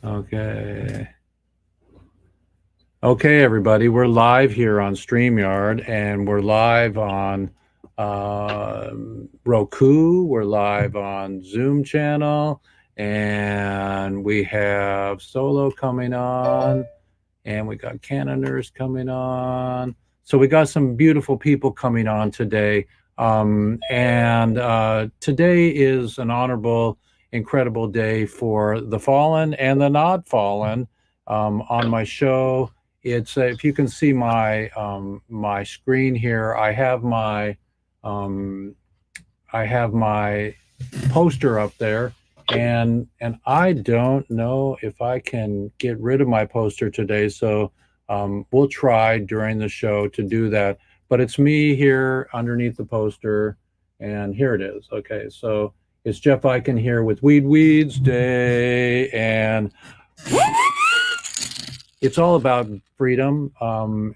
Okay. Okay, everybody, we're live here on StreamYard and we're live on uh, Roku. We're live on Zoom channel and we have Solo coming on and we got Canoners coming on. So we got some beautiful people coming on today. And today is an honorable, incredible day for the fallen and the not fallen. On my show, it's if you can see my screen here, um, I have my poster up there, and I don't know if I can get rid of my poster today. So we'll try during the show to do that. But it's me here underneath the poster, and here it is. Okay, so it's Jeff Eichen here with Weeds Day, and it's all about freedom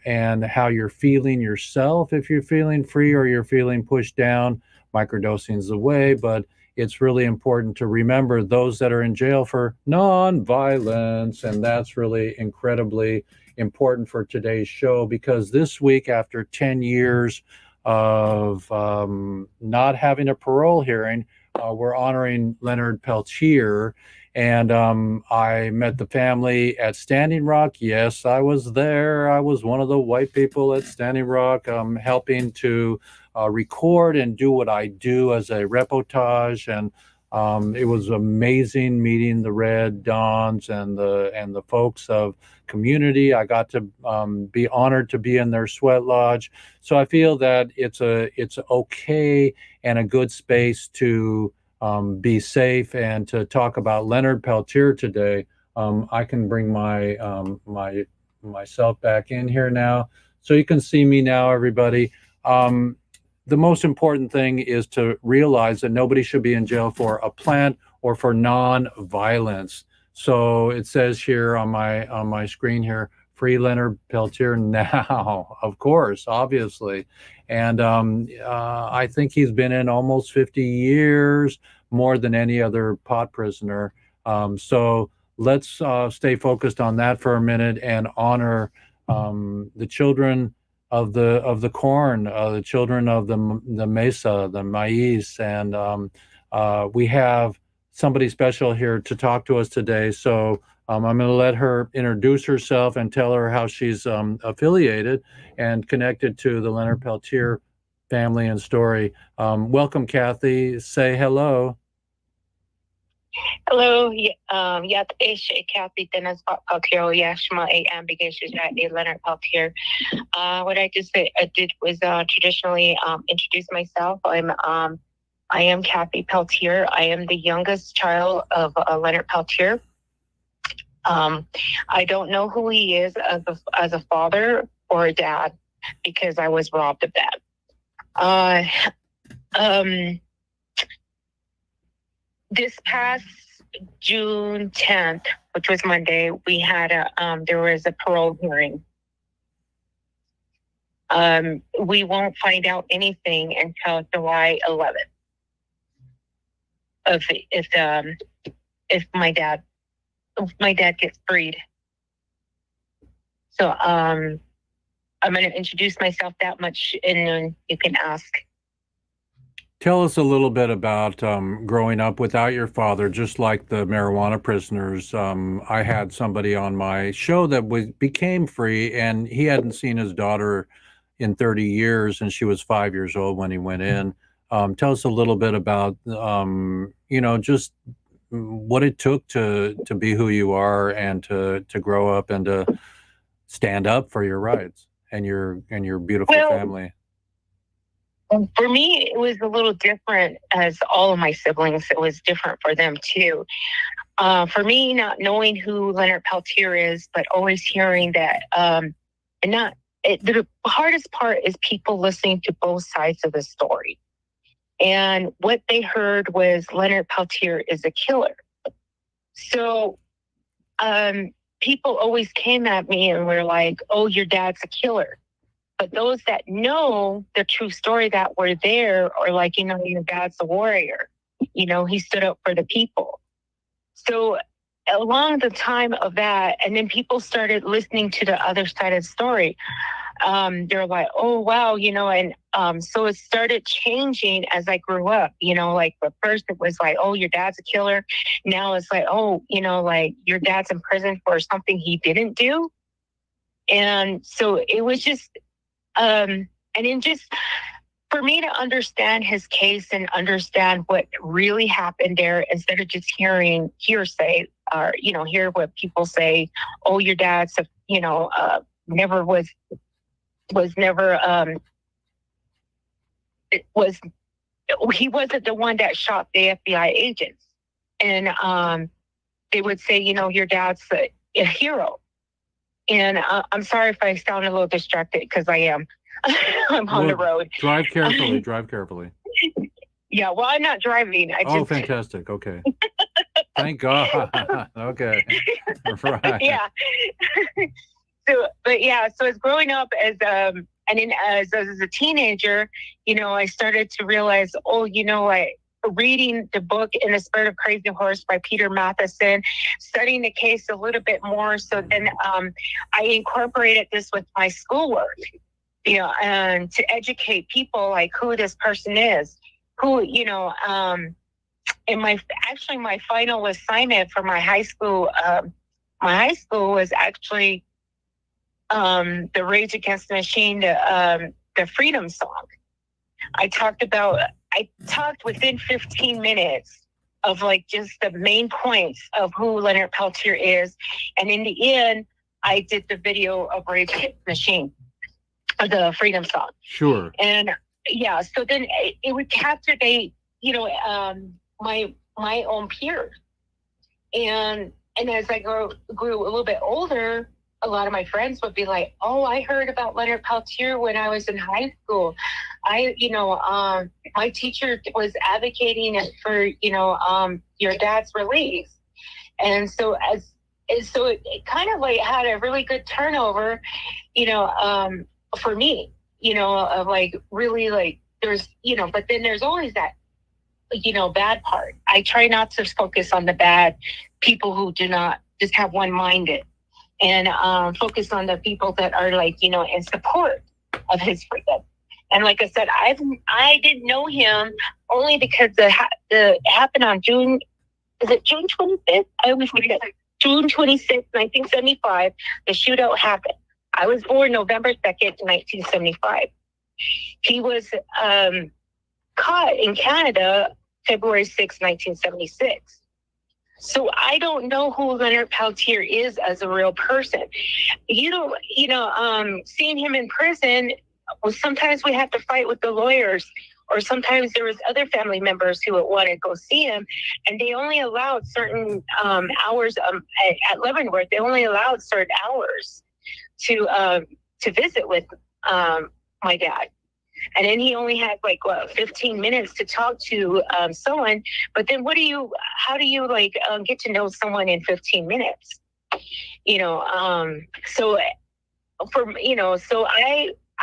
and how you're feeling yourself. If you're feeling free or you're feeling pushed down, microdosing is the way. But it's really important to remember those that are in jail for nonviolence. And that's really incredibly important for today's show because this week, after 10 years of not having a parole hearing, we're honoring Leonard Peltier, and I met the family at Standing Rock. Yes, I was there. I was one of the white people at Standing Rock, helping to record and do what I do as a reportage. And it was amazing meeting the Red Dons and the folks of community. I got to be honored to be in their sweat lodge. So I feel that it's okay and a good space to be safe and to talk about Leonard Peltier today. I can bring myself back in here now, so you can see me now, everybody. The most important thing is to realize that nobody should be in jail for a plant or for non-violence. So it says here on my screen here, free Leonard Peltier now, of course, obviously. And I think he's been in almost 50 years, more than any other pot prisoner. So let's stay focused on that for a minute and honor the children of the corn, the children of the mesa, the maize, and we have somebody special here to talk to us today. So I'm going to let her introduce herself and tell her how she's affiliated and connected to the Leonard Peltier family and story. Welcome, Kathy. Say hello. Hello, yat ish Kathy Dennis Peltier, Yashma A.M. because she's at Leonard Peltier. What I just said, I did was traditionally introduce myself. I am Kathy Peltier. I am the youngest child of Leonard Peltier. I don't know who he is as a father or a dad because I was robbed of that. This past June 10th, which was Monday, we had there was a parole hearing. We won't find out anything until July 11th if my dad gets freed. So I'm going to introduce myself that much, and then you can ask. Tell us a little bit about growing up without your father, just like the marijuana prisoners. I had somebody on my show that became free, and he hadn't seen his daughter in 30 years, and she was 5 years old when he went in. Tell us a little bit about, just what it took to be who you are and to grow up and to stand up for your rights and your beautiful family. For me, it was a little different as all of my siblings. It was different for them too. For me, not knowing who Leonard Peltier is, but always hearing that, the hardest part is people listening to both sides of the story. And what they heard was Leonard Peltier is a killer. So people always came at me and were like, oh, your dad's a killer. But those that know the true story that were there are like, your dad's a warrior. He stood up for the people. So along the time of that, and then people started listening to the other side of the story. They're like, oh, wow, and so it started changing as I grew up, like at first it was like, oh, your dad's a killer. Now it's like, oh, like your dad's in prison for something he didn't do. And so it was just, and then just for me to understand his case and understand what really happened there instead of just hearing hearsay or, hear what people say, oh, your dad's, never he wasn't the one that shot the FBI agents. And they would say, your dad's a hero. And I'm sorry if I sound a little distracted because I am. I'm on the road. Drive carefully. Yeah, well, I'm not driving. Oh, fantastic. Okay. Thank God. Okay. Right. Yeah. So as growing up as and then as a teenager, I started to realize, reading the book In the Spirit of Crazy Horse by Peter Matheson, studying the case a little bit more. So then I incorporated this with my schoolwork, and to educate people like who this person is, who, and my final assignment for my high school was actually the Rage Against the Machine, the Freedom Song. I talked within 15 minutes of like just the main points of who Leonard Peltier is. And in the end, I did the video of Rage Against the Machine, the Freedom Song. Sure. And yeah, so then it would captivate, my own peers. And as I grew a little bit older, a lot of my friends would be like, oh, I heard about Leonard Peltier when I was in high school. My teacher was advocating for, your dad's release. And so it kind of like had a really good turnover, for me, of like really like there's, but then there's always that, bad part. I try not to focus on the bad people who do not just have one-minded, and focus on the people that are like, in support of his freedom. And like I said, I didn't know him only because it happened on June 25th? I always forget. June 26th, 1975, the shootout happened. I was born November 2nd, 1975. He was caught in Canada February 6, 1976. So I don't know who Leonard Peltier is as a real person. Seeing him in prison, well, sometimes we have to fight with the lawyers, or sometimes there was other family members who would want to go see him, and they only allowed certain hours at Leavenworth. They only allowed certain hours to visit with my dad. And then he only had 15 minutes to talk to someone. But then how do you get to know someone in 15 minutes? So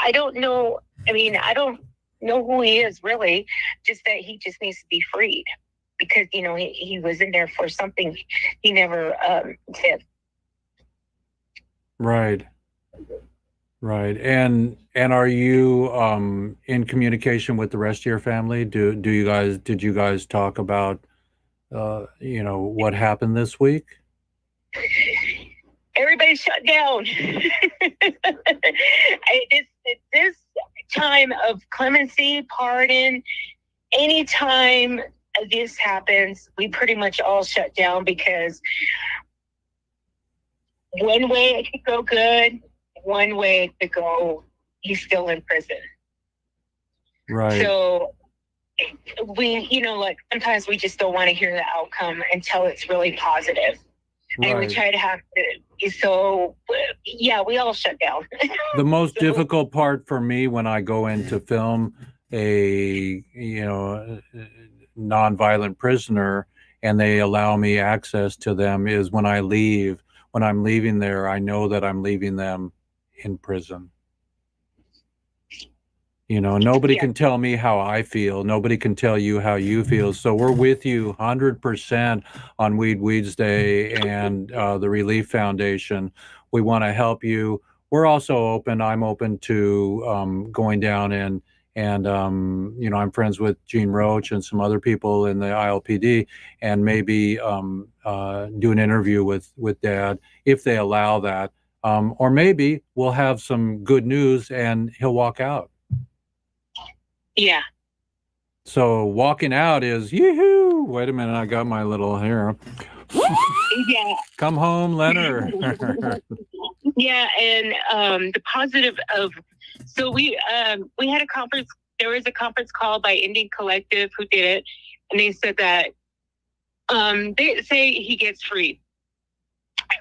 I don't know. I mean, I don't know who he is really, just that he just needs to be freed because, he was in there for something he never did. Right. And are you in communication with the rest of your family? Did you guys talk about what happened this week? Everybody shut down. This time of clemency, pardon, anytime this happens, we pretty much all shut down because one way it could go good, one way it could go, he's still in prison. Right. So we, sometimes we just don't want to hear the outcome until it's really positive. Right. And we try to have to, so yeah, we all shut down. The most difficult part for me when I go in to film a, nonviolent prisoner and they allow me access to them is when I leave. When I'm leaving there, I know that I'm leaving them in prison. You know, nobody Yeah. can tell me how I feel. Nobody can tell you how you feel. So we're with you 100% on Weeds Day and the Relief Foundation. We want to help you. We're also open. I'm open to going down and you know, I'm friends with Gene Roach and some other people in the ILPD, and maybe do an interview with Dad if they allow that. Or maybe we'll have some good news and he'll walk out. Yeah. So walking out is yoo-hoo. Wait a minute, I got my little hair. Yeah. Come home, Leonard. Yeah, and the positive of we had a conference. There was a conference called by Indian Collective who did it, and they said that they say he gets free.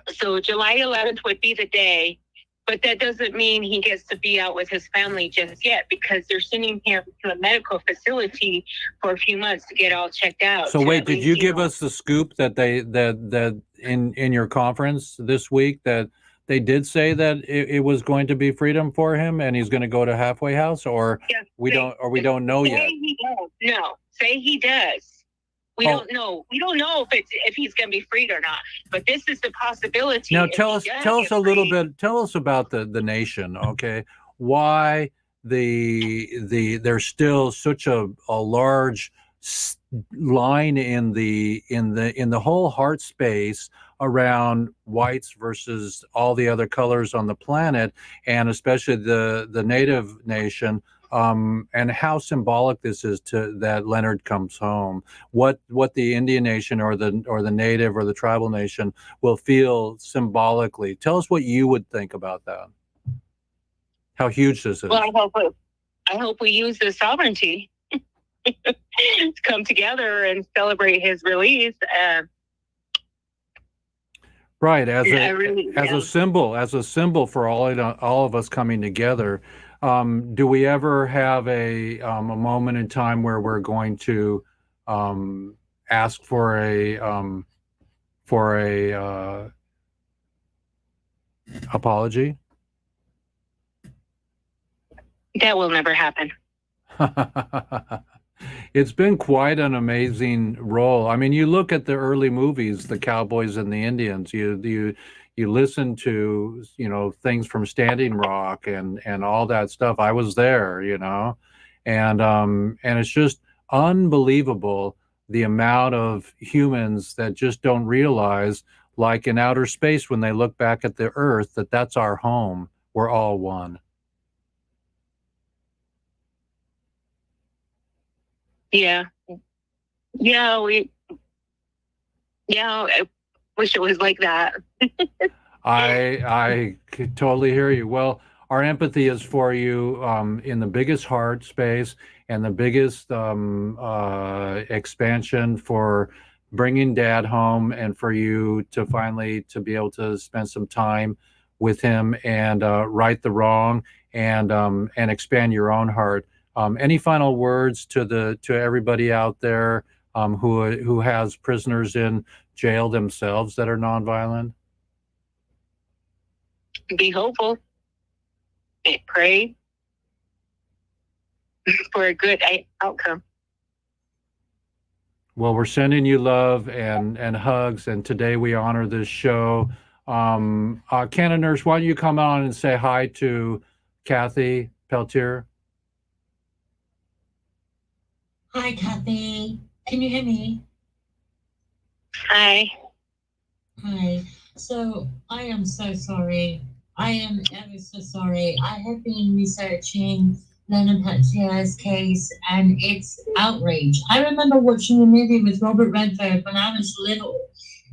So July 11th would be the day, but that doesn't mean he gets to be out with his family just yet, because they're sending him to a medical facility for a few months to get all checked out. So wait, did you give us the scoop that that in your conference this week that they did say that it was going to be freedom for him and he's going to go to halfway house, or yes, we don't know yet? He does. No, say he does. We don't know. We don't know if he's going to be freed or not. But this is the possibility. Now tell us a little bit. Tell us about the nation. Okay, why there's still such a large line in the whole heart space around whites versus all the other colors on the planet, and especially the native nation, and how symbolic this is to that Leonard comes home. What the Indian nation or the native or the tribal nation will feel symbolically. Tell us what you would think about that. How huge this is. Well, I hope we use the sovereignty to come together and celebrate his release. Right, as a symbol for all of us coming together. Do we ever have a moment in time where we're going to ask for a apology? That will never happen. It's been quite an amazing role. I mean, you look at the early movies, the Cowboys and the Indians. You listen to, you know, things from Standing Rock and all that stuff. I was there, you know, and it's just unbelievable the amount of humans that just don't realize, like in outer space, when they look back at the Earth, that that's our home. We're all one. Yeah. Yeah, I wish it was like that. I could totally hear you. Well, our empathy is for you in the biggest heart space and the biggest expansion for bringing Dad home, and for you to finally to be able to spend some time with him and right the wrong and expand your own heart. Any final words to everybody out there who has prisoners in jail themselves that are nonviolent? Be hopeful. Pray for a good outcome. Well, we're sending you love and hugs, and today we honor this show. Canon Nurse, why don't you come on and say hi to Kathy Peltier? Hi, Kathy. Can you hear me? Hi. Hi. So I am so sorry. I am ever so sorry. I have been researching Leonard Peltier's case, and it's outrage. I remember watching a movie with Robert Redford when I was little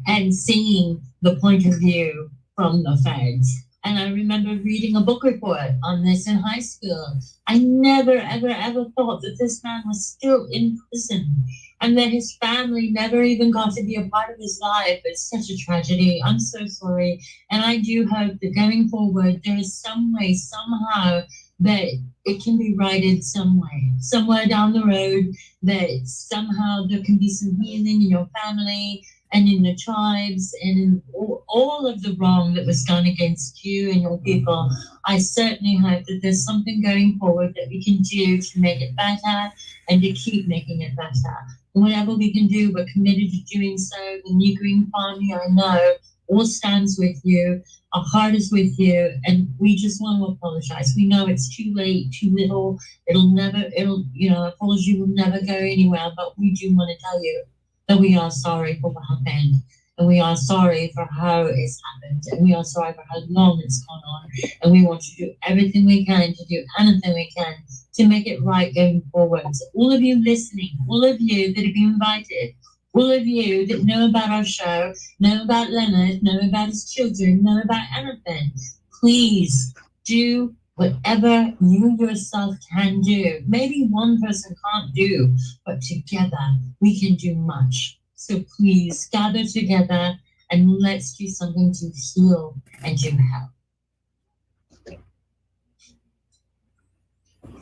and seeing the point of view from the feds. And I remember reading a book report on this in high school. I never, ever, ever thought that this man was still in prison and that his family never even got to be a part of his life. It's such a tragedy. I'm so sorry. And I do hope that going forward, there is some way, somehow, that it can be righted somewhere down the road, that somehow there can be some healing in your family and in the tribes and in all of the wrong that was done against you and your people. I certainly hope that there's something going forward that we can do to make it better and to keep making it better. And whatever we can do, we're committed to doing so. The New Green Party, I know, all stands with you. Our heart is with you, and we just want to apologize. We know it's too late, too little. Apology will never go anywhere, but we do want to tell you that we are sorry for what happened, and we are sorry for how it's happened, and we are sorry for how long it's gone on, and we want to do everything we can to do anything we can to make it right going forward. So all of you listening, all of you that have been invited, all of you that know about our show, know about Leonard, know about his children, know about anything, please do whatever you yourself can do. Maybe one person can't do, but together we can do much. So please gather together and let's do something to heal and to help.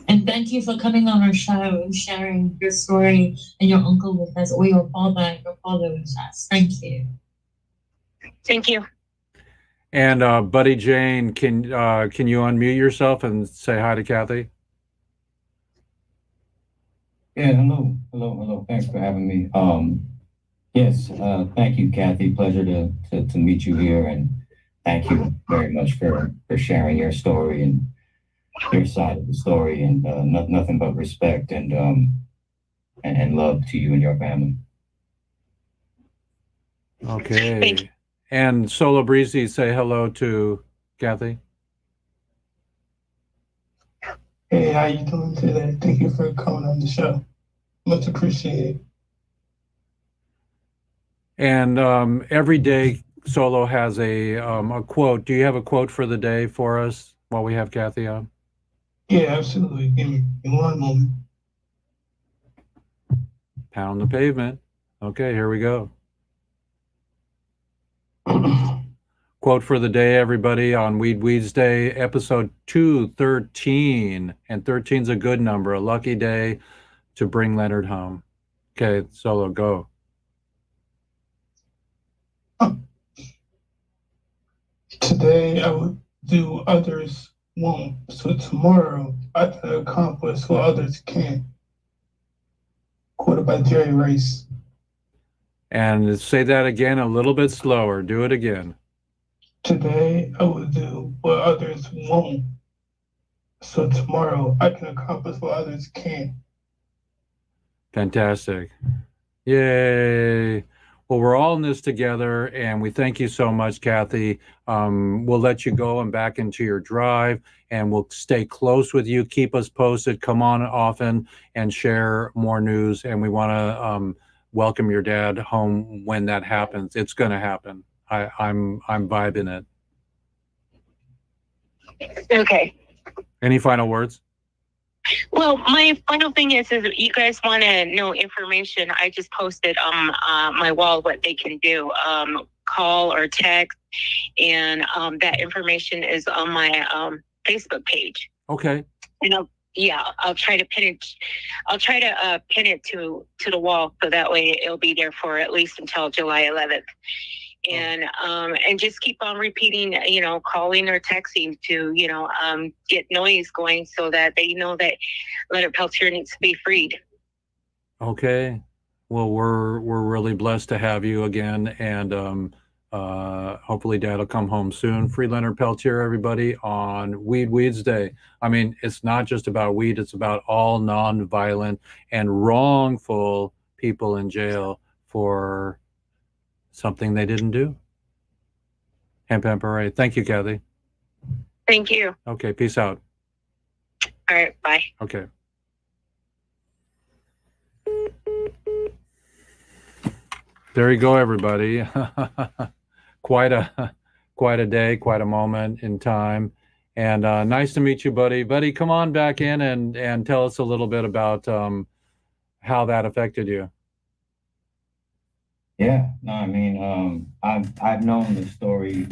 And thank you for coming on our show and sharing your story and your uncle with us, or your father with us. Thank you. Thank you. And Buddy Jane, can you unmute yourself and say hi to Kathy? Yeah, hello. Thanks for having me. Yes, thank you, Kathy. Pleasure to meet you here, and thank you very much for sharing your story and your side of the story, and nothing but respect and love to you and your family. Okay. And Solo Breezy, say hello to Kathy. Hey, how you doing today? Thank you for coming on the show. Much appreciated. And every day Solo has a quote. Do you have a quote for the day for us while we have Kathy on? Yeah, absolutely. Give me one moment. Pound the pavement. Okay, here we go. Quote for the day, everybody, on Weeds Day, episode 213. And 13's a good number, a lucky day to bring Leonard home. Okay, Solo, go. Today I would do others won't, so tomorrow I can accomplish what others can't. Quoted by Jerry Rice. And say that again a little bit slower. Do it again. Today I will do what others won't, so tomorrow I can accomplish what others can't. Fantastic. Yay. Well, we're all in this together, and we thank you so much, Kathy. We'll let you go and back into your drive, and we'll stay close with you. Keep us posted. Come on often and share more news. And we want to welcome your dad home when that happens. It's going to happen. I'm vibing it. Okay. Any final words? Well, my final thing is if you guys want to know information, I just posted on my wall what they can do. Call or text, and that information is on my Facebook page. Okay. And I'll try to pin it. I'll try to pin it to the wall, so that way it'll be there for at least until July 11th. And just keep on repeating, calling or texting to, get noise going so that they know that Leonard Peltier needs to be freed. Okay. Well, we're really blessed to have you again, and hopefully Dad will come home soon. Free Leonard Peltier, everybody, on Weeds Day. I mean, it's not just about weed; it's about all non-violent and wrongful people in jail for something they didn't do. Hemp hooray. Thank you, Kathy. Thank you. Okay, peace out. All right, bye. Okay. There you go, everybody. Quite a day, quite a moment in time. And nice to meet you, buddy. Buddy, come on back in and tell us a little bit about how that affected you. Yeah, no, I mean, I've known the story,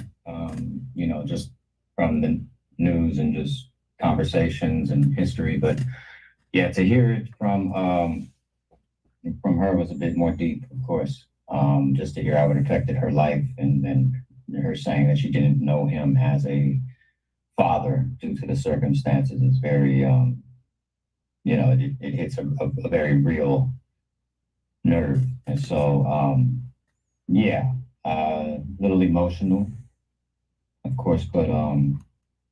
just from the news and just conversations and history, but yeah, to hear it from her was a bit more deep, of course. Just to hear how it affected her life and her her saying that she didn't know him as a father due to the circumstances is very, it hits a very real nerve. And so, yeah, a little emotional, of course, but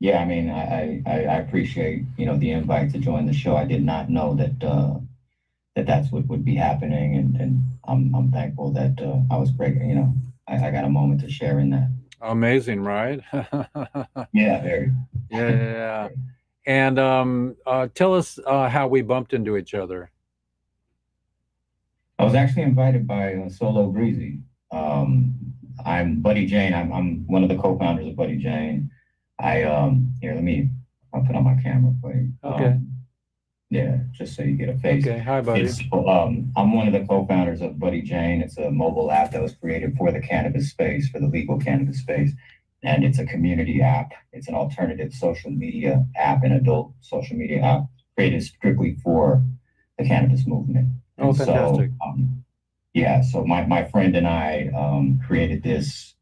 yeah, I mean, I appreciate, the invite to join the show. I did not know that that's what would be happening, and I'm thankful that I was breaking, I got a moment to share in that. Amazing, right? Yeah, very. Yeah. And tell us how we bumped into each other. I was actually invited by Solo Breezy. I'm Buddy Jane. I'm one of the co-founders of Buddy Jane. I'll put on my camera for you. Okay. Yeah, just so you get a face. Okay. Hi, buddy. I'm one of the co-founders of Buddy Jane. It's a mobile app that was created for the cannabis space, for the legal cannabis space. And it's a community app. It's an alternative social media app, an adult social media app created strictly for the cannabis movement. Oh, fantastic. So my friend and I created this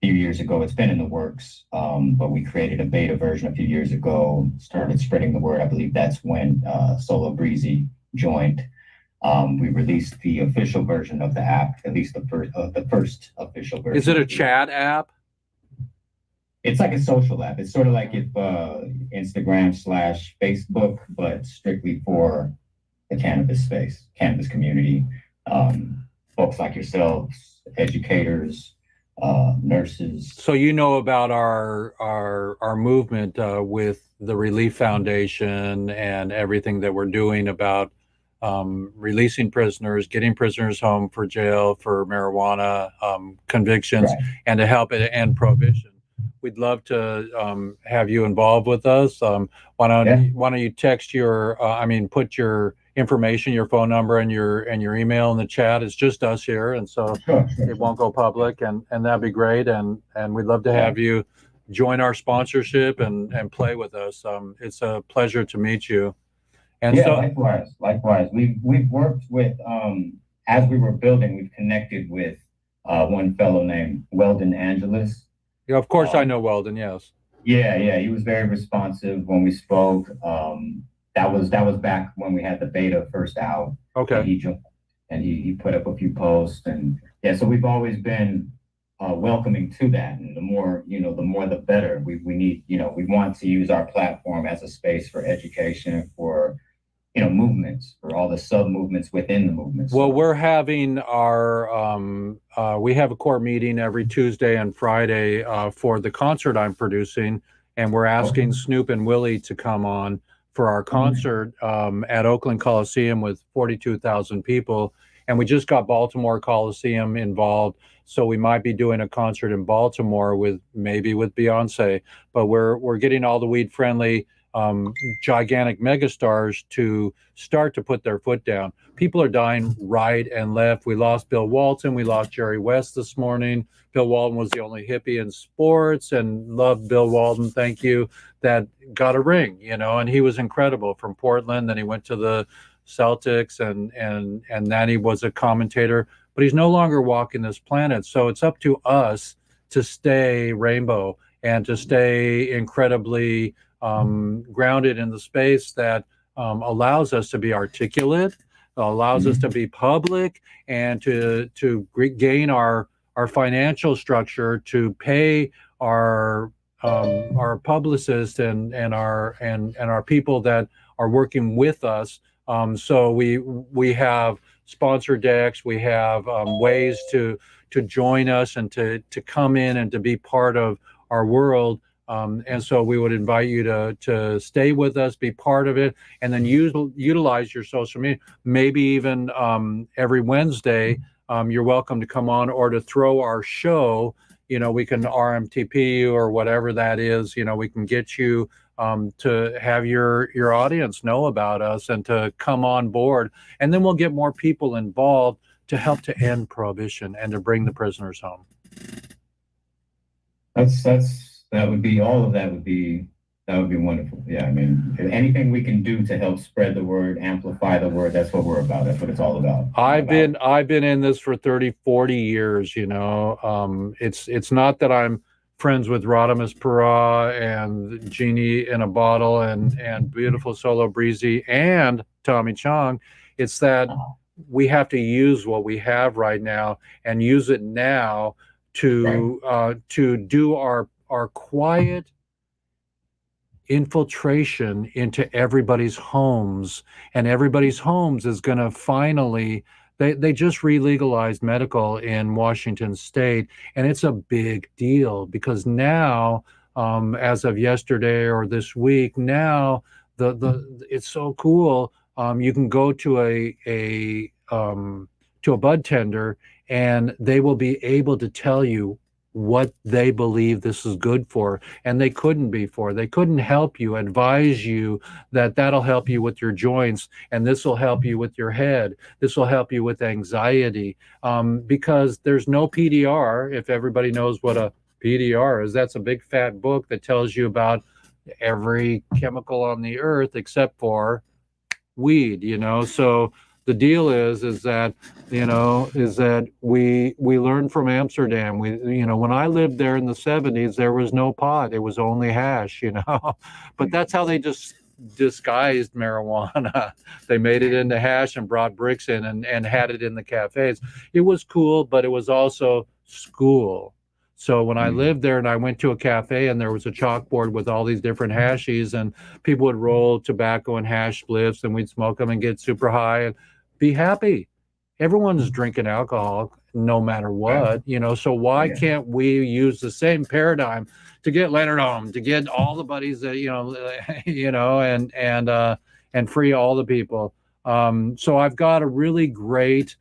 a few years ago. It's been in the works, but we created a beta version a few years ago, started spreading the word. I believe that's when Solo Breezy joined. We released the official version of the app, at least the first official version. Is it a chat app? It's like a social app. It's sort of like if Instagram/Facebook, but strictly for the cannabis space, cannabis community. Folks like yourselves, educators, nurses. So you know about our movement with the Relief Foundation and everything that we're doing about releasing prisoners, getting prisoners home for jail for marijuana convictions, Right. and to help it end prohibition. We'd love to have you involved with us. Why don't you text put your information, your phone number, and your email in the chat. It's just us here, and so Sure. it won't go public, and that'd be great. And we'd love to have you join our sponsorship and play with us. It's a pleasure to meet you. And yeah, so likewise. We've worked with as we were building, we've connected with one fellow named Weldon Angeles. yeah, of course I know Weldon. Yes. Yeah, he was very responsive when we spoke. That was back when we had the beta first out. Okay. And he joined, and he put up a few posts, and yeah, so we've always been welcoming to that. And the more the better. We need, we want to use our platform as a space for education, for movements, for all the sub movements within the movements. Well, we're having we have a core meeting every Tuesday and Friday for the concert I'm producing, and we're asking Snoop and Willie to come on for our concert at Oakland Coliseum with 42,000 people. And we just got Baltimore Coliseum involved, so we might be doing a concert in Baltimore with Beyonce. But we're getting all the weed friendly gigantic megastars to start to put their foot down. People are dying right and left. We lost Bill Walton. We lost Jerry West this morning. Bill Walton was the only hippie in sports, and loved Bill Walton. Thank you. That got a ring, and he was incredible from Portland. Then he went to the Celtics, and then he was a commentator. But he's no longer walking this planet. So it's up to us to stay rainbow and to stay incredibly grounded in the space that allows us to be articulate, allows us to be public, and to gain our financial structure to pay our publicists and our people that are working with us. So we have sponsor decks, we have ways to join us and to come in and to be part of our world. And so we would invite you to stay with us, be part of it, and then utilize your social media. Maybe even every Wednesday, you're welcome to come on, or to throw our show. We can RMTP you or whatever that is. We can get you to have your audience know about us and to come on board. And then we'll get more people involved to help to end prohibition and to bring the prisoners home. That would be wonderful. Yeah, I mean, anything we can do to help spread the word, amplify the word, that's what we're about. That's what it's all about. I've been in this for 30, 40 years, It's not that I'm friends with Rodimus Para and Genie in a Bottle and Beautiful Solo Breezy and Tommy Chong. It's that we have to use what we have right now and use it now to do our quiet infiltration into everybody's homes, and everybody's homes is going to finally, they just re-legalized medical in Washington state, and it's a big deal because now as of yesterday or this week, now the it's so cool. You can go to a bud tender and they will be able to tell you what they believe this is good for, and they couldn't help you, advise you that that'll help you with your joints, and this will help you with your head, this will help you with anxiety, because there's no PDR. If everybody knows what a PDR is, that's a big fat book that tells you about every chemical on the earth except for weed, so the deal is that we learned from Amsterdam. When I lived there in the 70s, there was no pot, it was only hash, but that's how they just disguised marijuana. They made it into hash and brought bricks in and had it in the cafes. It was cool, but it was also school. So when I lived there and I went to a cafe and there was a chalkboard with all these different hashies, and people would roll tobacco and hash spliffs, and we'd smoke them and get super high and be happy. Everyone's drinking alcohol no matter what, so why can't we use the same paradigm to get Leonard home, to get all the buddies that, and free all the people. So I've got a really great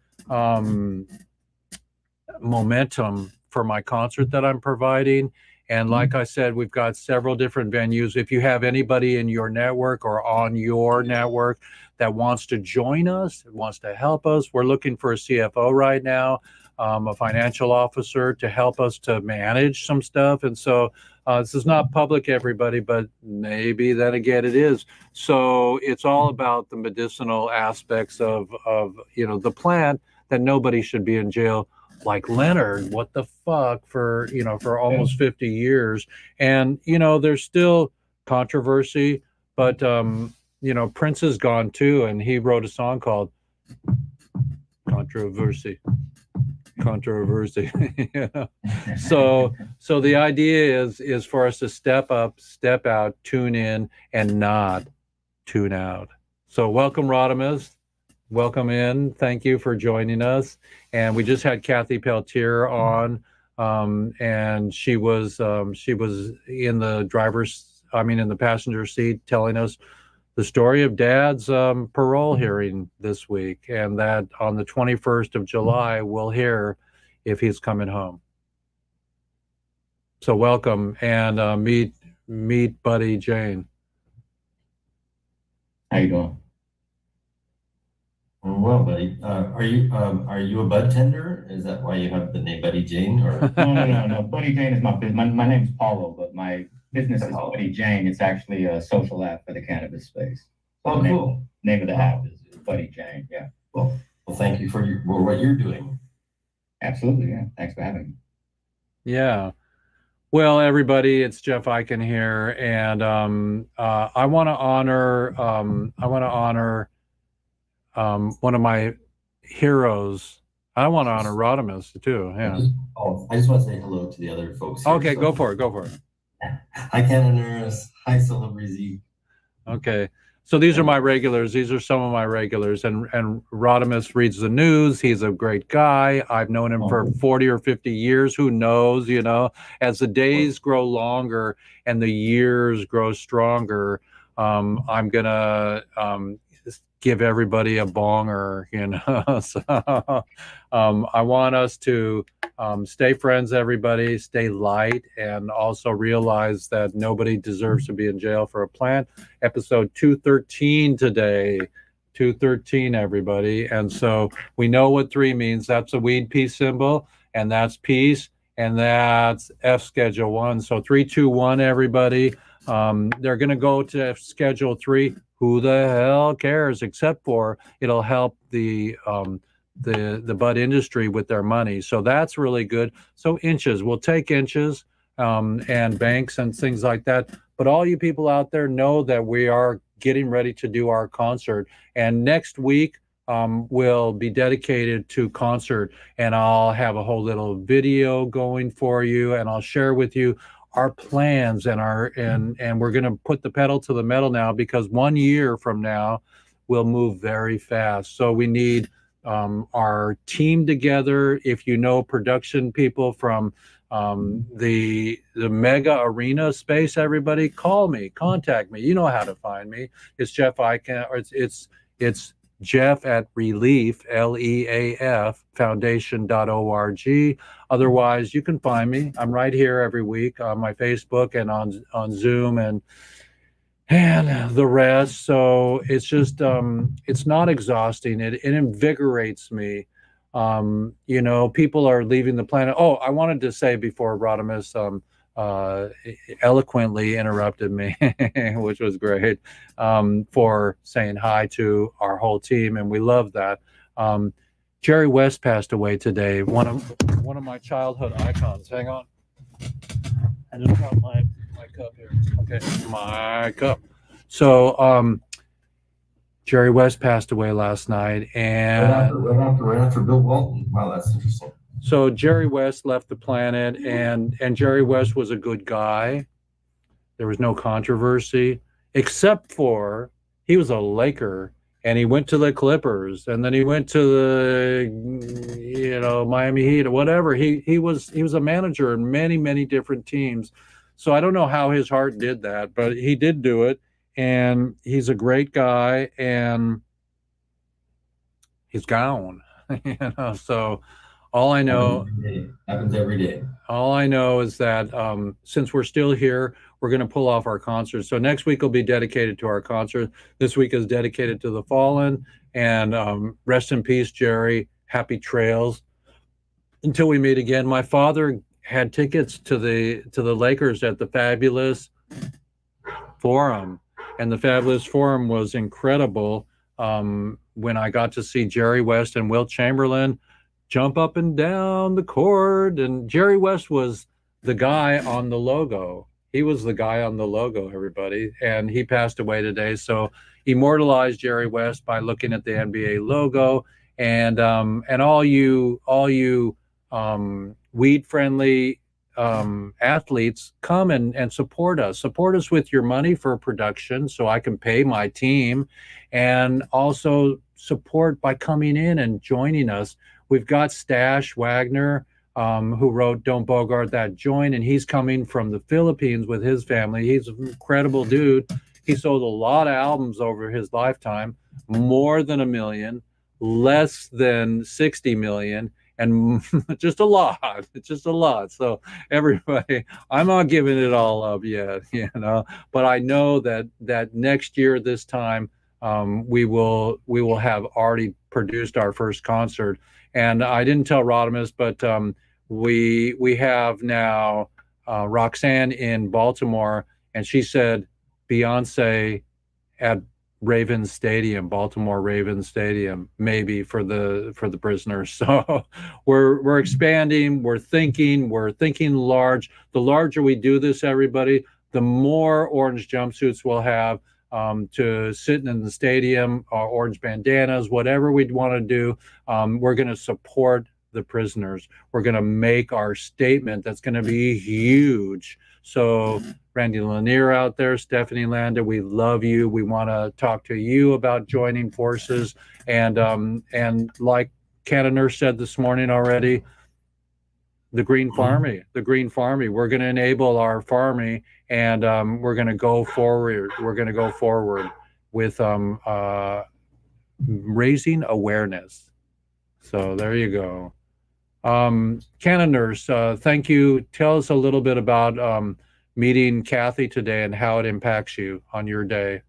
momentum for my concert that I'm providing. And like I said, we've got several different venues. If you have anybody in your network or on your network that wants to join us, wants to help us, we're looking for a CFO right now, a financial officer to help us to manage some stuff. And so this is not public, everybody, but maybe then again it is. So it's all about the medicinal aspects of the plant, that nobody should be in jail like Leonard. What the fuck, for almost 50 years. And there's still controversy, but Prince is gone too, and he wrote a song called Controversy. So the idea is for us to step up, step out, tune in, and not tune out. So welcome, Rodimus. Welcome in. Thank you for joining us. And we just had Kathy Peltier on, and she was in the passenger seat telling us the story of Dad's parole hearing this week, and that on the 21st of July we'll hear if he's coming home. So welcome, and meet Buddy Jane. How you doing? Well, buddy, are you a bud tender? Is that why you have the name Buddy Jane? Or No. Buddy Jane is my business. My name's Paulo, but my business is Buddy Jane. It's actually a social app for the cannabis space. Oh, cool. Name of the app is Buddy Jane. Yeah. Well, thank you for what you're doing. Absolutely. Yeah. Thanks for having me. Yeah. Well, everybody, it's Jeff Eichen here, and I want to honor one of my heroes. I want to honor Rodimus too. Yeah. I just want to say hello to the other folks here. Okay, go for it. Hi, Canoners. Hi, Solo Breezy. Okay. So these are my regulars. These are some of my regulars. And Rodimus reads the news. He's a great guy. I've known him for 40 or 50 years. Who knows, as the days grow longer and the years grow stronger, I'm going to give everybody a bonger, So I want us to stay friends, everybody, stay light, and also realize that nobody deserves to be in jail for a plant. Episode 213 today. 213, everybody. And so we know what 3 means. That's a weed peace symbol, and that's peace, and that's F Schedule 1. So 3, 2, 1, everybody. They're going to go to Schedule 3. Who the hell cares? Except for it'll help the bud industry with their money. So that's really good. So inches, we'll take inches. and banks and things like that. But all you people out there know that we are getting ready to do our concert. And next week will be dedicated to concert. And I'll have a whole little video going for you. And I'll share with you our plans and we're going to put the pedal to the metal now, because 1 year from now we'll move very fast. So we need our team together. If you know production people from the mega arena space, everybody call me, contact me. You know how to find me. It's Jeff Icahn, or it's Jeff at Relief, LEAF foundation.org. Otherwise, you can find me. I'm right here every week on my Facebook and on Zoom and the rest. So it's just it's not exhausting. It invigorates me. You know, people are leaving the planet. Oh, I wanted to say before Rodimus eloquently interrupted me, which was great, for saying hi to our whole team, and we love that. Jerry West passed away today. One of my childhood icons. Hang on, I just dropped my cup here. Okay, my cup. So Jerry West passed away last night, and right after Bill Walton. Wow, that's interesting. So Jerry West left the planet, and Jerry West was a good guy. There was no controversy, except for he was a Laker, and he went to the Clippers, and then he went to the Miami Heat or whatever. He was a manager in many different teams. So I don't know how his heart did that, but he did do it, and he's a great guy, and he's gone. So all I know happens every day. All I know is that since we're still here, we're going to pull off our concert. So next week will be dedicated to our concert. This week is dedicated to the fallen. And rest in peace, Jerry. Happy trails. Until we meet again. My father had tickets to the Lakers at the Fabulous Forum, and the Fabulous Forum was incredible. When I got to see Jerry West and Wilt Chamberlain jump up and down the court, and Jerry West was the guy on the logo. He was the guy on the logo, everybody, and he passed away today. So immortalize Jerry West by looking at the NBA logo, and all you weed friendly athletes, come and support us. Support us with your money for production so I can pay my team, and also support by coming in and joining us. We've got Stash Wagner, who wrote Don't Bogart That Joint, and he's coming from the Philippines with his family. He's an incredible dude. He sold a lot of albums over his lifetime, more than 1 million, less than 60 million, and just a lot. It's just a lot. So everybody, I'm not giving it all up yet, but I know that next year this time, we will have already produced our first concert. And I didn't tell Rodimus, but we have now Roxanne in Baltimore, and she said Beyonce at Ravens Stadium, Baltimore Ravens Stadium, maybe for the prisoners. So we're expanding, we're thinking large. The larger we do this, everybody, the more orange jumpsuits we'll have to sit in the stadium, orange bandanas, whatever we'd want to do. We're going to support the prisoners. We're going to make our statement that's going to be huge. So Randy Lanier out there, Stephanie Landa, we love you. We want to talk to you about joining forces. And like Canada Nurse said this morning already, the Green Farmy, we're going to enable our farmy, and we're going to go forward. We're going to go forward with raising awareness. So there you go. Canada Nurse, thank you. Tell us a little bit about meeting Kathy today and how it impacts you on your day.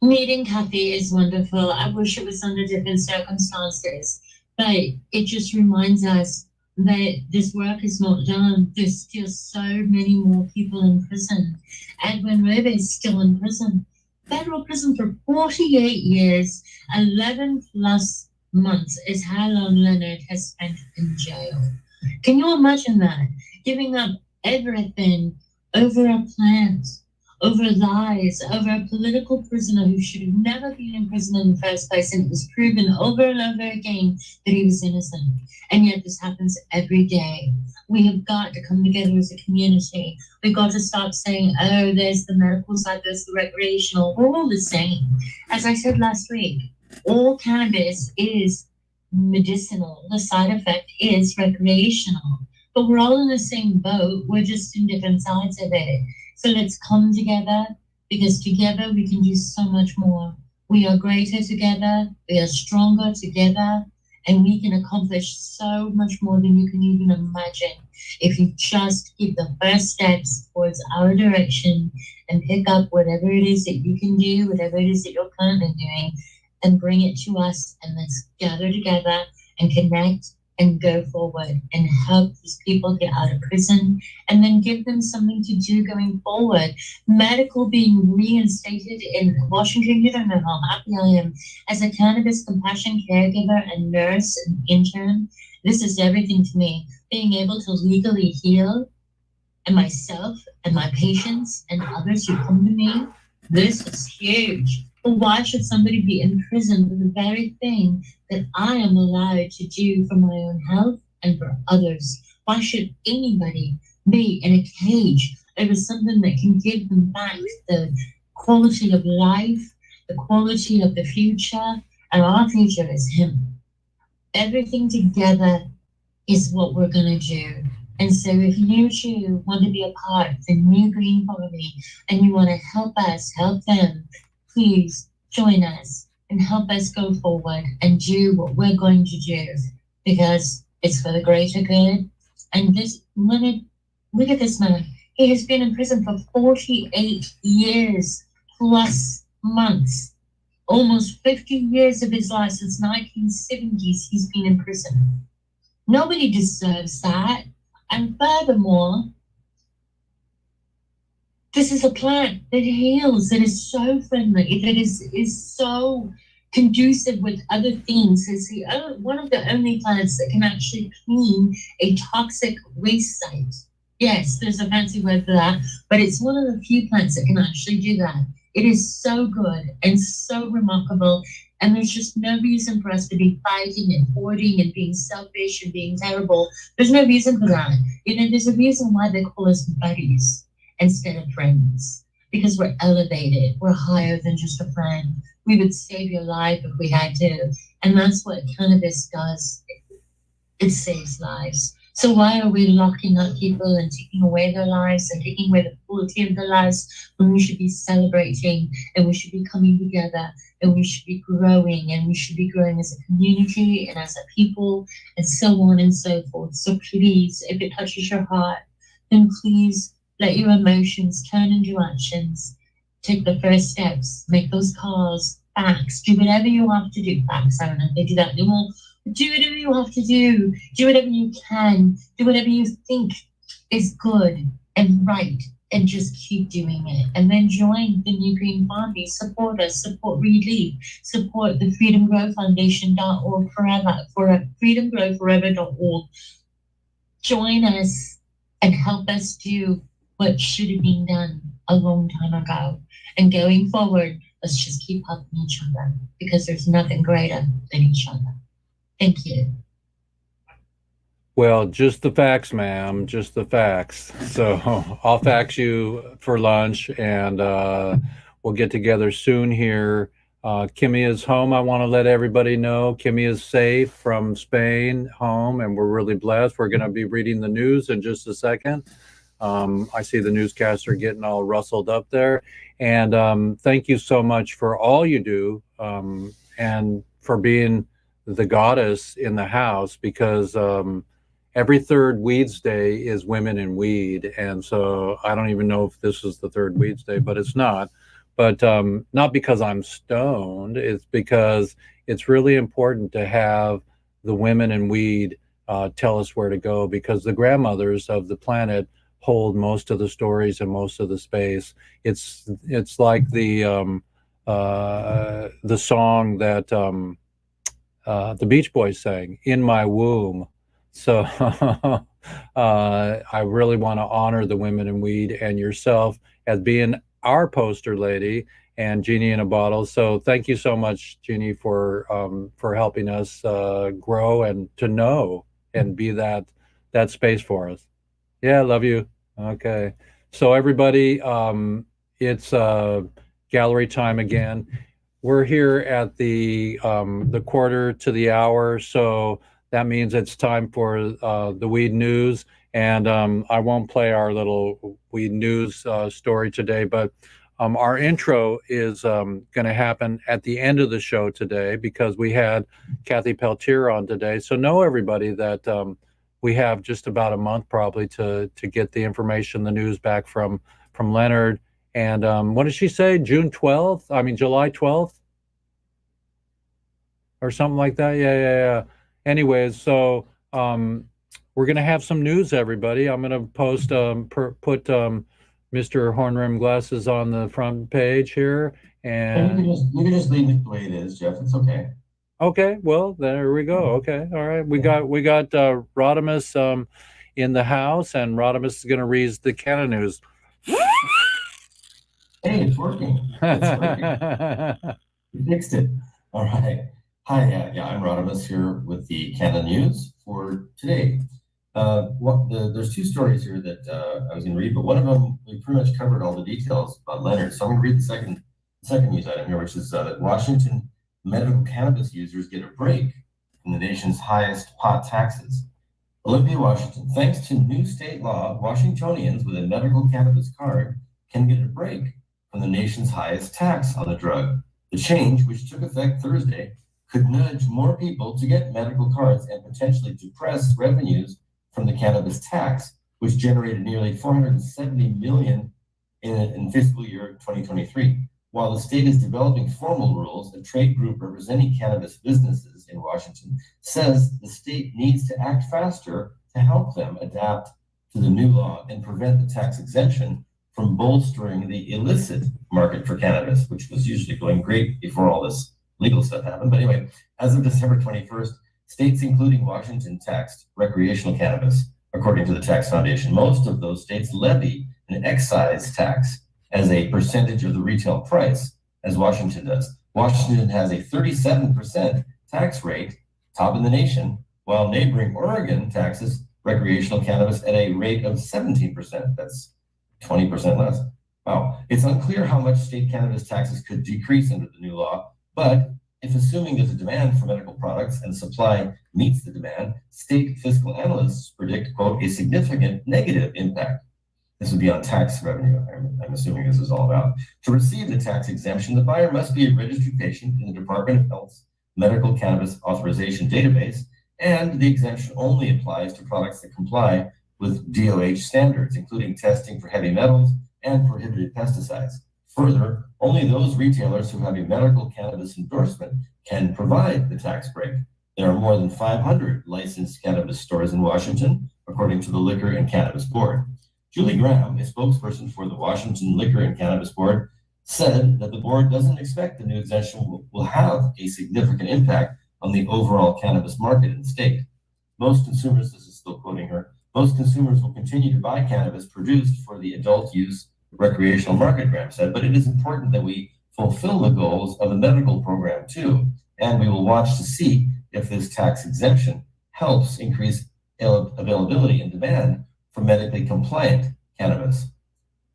Meeting Kathy is wonderful. I wish it was under different circumstances, but it just reminds us that this work is not done. There's still so many more people in prison. Edwin River is still in prison, federal prison for 48 years, 11 plus months is how long Leonard has spent in jail. Can you imagine that? Giving up everything over a plant, over lies, over a political prisoner who should have never been in prison in the first place, and it was proven over and over again that he was innocent. And yet this happens every day. We have got to come together as a community. We've got to stop saying, oh, there's the medical side, there's the recreational. We're all the same. As I said last week, all cannabis is medicinal. The side effect is recreational. But we're all in the same boat. We're just in different sides of it. So let's come together, because together we can do so much more. We are greater together, we are stronger together, and we can accomplish so much more than you can even imagine if you just give the first steps towards our direction and pick up whatever it is that you can do, whatever it is that you're currently doing, and bring it to us, and let's gather together and connect and go forward and help these people get out of prison, and then give them something to do going forward. Medical being reinstated in Washington, you don't know how happy I am. As a cannabis compassion caregiver and nurse and intern, this is everything to me. Being able to legally heal, and myself and my patients and others who come to me, this is huge. But why should somebody be in prison for the very thing that I am allowed to do for my own health and for others? Why should anybody be in a cage over something that can give them back the quality of life, the quality of the future? And our future is him. Everything together is what we're going to do. And so if you too want to be a part of the new Green Party and you want to help us, help them, please join us and help us go forward and do what we're going to do, because it's for the greater good. And this, Leonard, look at this man. He has been in prison for 48 years plus months. Almost 50 years of his life, since 1970s, he's been in prison. Nobody deserves that. And furthermore, this is a plant that heals, that is so friendly, that is so conducive with other things. It's one of the only plants that can actually clean a toxic waste site. Yes, there's a fancy word for that, but it's one of the few plants that can actually do that. It is so good and so remarkable, and there's just no reason for us to be fighting and hoarding and being selfish and being terrible. There's no reason for that. There's a reason why they call us buddies instead of friends, because we're elevated, we're higher than just a friend. We would save your life if we had to, and that's what cannabis does. It saves lives. So why are we locking up people and taking away their lives and taking away the quality of their lives when we should be celebrating, and we should be coming together, and we should be growing, and we should be growing as a community and as a people, and so on and so forth. So please, if it touches your heart, then please let your emotions turn into actions. Take the first steps, make those calls, fax, do whatever you have to do. Fax, I don't know if they do that anymore. Do whatever you have to do. Do whatever you can. Do whatever you think is good and right, and just keep doing it. And then join the New Green Party. Support us. Support Read Lead. Support the Freedom Grow Foundation.org forever. For freedomgrowforever.org. Join us and help us do what should have been done a long time ago. And going forward, let's just keep helping each other, because there's nothing greater than each other. Thank you. Well, just the facts, ma'am, just the facts. So I'll fax you for lunch, and we'll get together soon here. Kimmy is home. I want to let everybody know Kimmy is safe from Spain, home, and we're really blessed. We're going to be reading the news in just a second. I see the newscaster getting all rustled up there. And thank you so much for all you do, and for being the goddess in the house, because every third Weeds Day is Women in Weed. And so I don't even know if this is the third Weeds Day, but it's not. But not because I'm stoned, it's because it's really important to have the women in weed tell us where to go, because the grandmothers of the planet hold most of the stories and most of the space. It's like the song that the Beach Boys sang, "In My Womb." So I really want to honor the women in weed and yourself as being our poster lady and Jeannie in a bottle. So thank you so much, Jeannie, for helping us grow and to know and be that space for us. Yeah, love you. Okay. So everybody, it's gallery time again. We're here at the quarter to the hour, so that means it's time for the weed news. And I won't play our little weed news story today, but our intro is going to happen at the end of the show today because we had Kathy Peltier on today. So know everybody that we have just about a month probably to get the information, the news back from Leonard. And what did she say? June 12th? I mean, July 12th or something like that. Yeah. Anyways, so we're going to have some news, everybody. I'm going to put Mr. Hornrim Glasses on the front page here. And you can just leave it the way it is, Jeff. It's okay. okay, well, there we go. Okay, all right. We got Rodimus in the house, and Rodimus is going to read the Canada news. Hey, it's working. It's working. You fixed it. All right. Hi, I'm Rodimus here with the Canada News for today. There's two stories here that I was going to read, but one of them we pretty much covered all the details about Leonard. So I'm going to read the second news item here, which is that Washington medical cannabis users get a break from the nation's highest pot taxes. Olympia, Washington. Thanks to new state law, Washingtonians with a medical cannabis card can get a break from the nation's highest tax on the drug. The change, which took effect Thursday, could nudge more people to get medical cards and potentially depress revenues from the cannabis tax, which generated nearly $470 million in fiscal year 2023. While the state is developing formal rules, a trade group representing cannabis businesses in Washington says the state needs to act faster to help them adapt to the new law and prevent the tax exemption from bolstering the illicit market for cannabis, which was usually going great before all this legal stuff happened. But anyway, as of December 21st, states including Washington taxed recreational cannabis, according to the Tax Foundation. Most of those states levy an excise tax as a percentage of the retail price, as Washington does. Washington has a 37% tax rate, top in the nation, while neighboring Oregon taxes recreational cannabis at a rate of 17%. That's 20% less. Wow. It's unclear how much state cannabis taxes could decrease under the new law, but if assuming there's a demand for medical products and supply meets the demand, state fiscal analysts predict, quote, a significant negative impact. This would be on tax revenue, I'm assuming this is all about. To receive the tax exemption, the buyer must be a registered patient in the Department of Health's Medical Cannabis Authorization Database, and the exemption only applies to products that comply with DOH standards, including testing for heavy metals and prohibited pesticides. Further, only those retailers who have a medical cannabis endorsement can provide the tax break. There are more than 500 licensed cannabis stores in Washington, according to the Liquor and Cannabis Board. Julie Graham, a spokesperson for the Washington Liquor and Cannabis Board, said that the board doesn't expect the new exemption will have a significant impact on the overall cannabis market in the state. Most consumers, this is still quoting her, most consumers will continue to buy cannabis produced for the adult use recreational market, Graham said, but it is important that we fulfill the goals of the medical program too, and we will watch to see if this tax exemption helps increase availability and demand for medically compliant cannabis.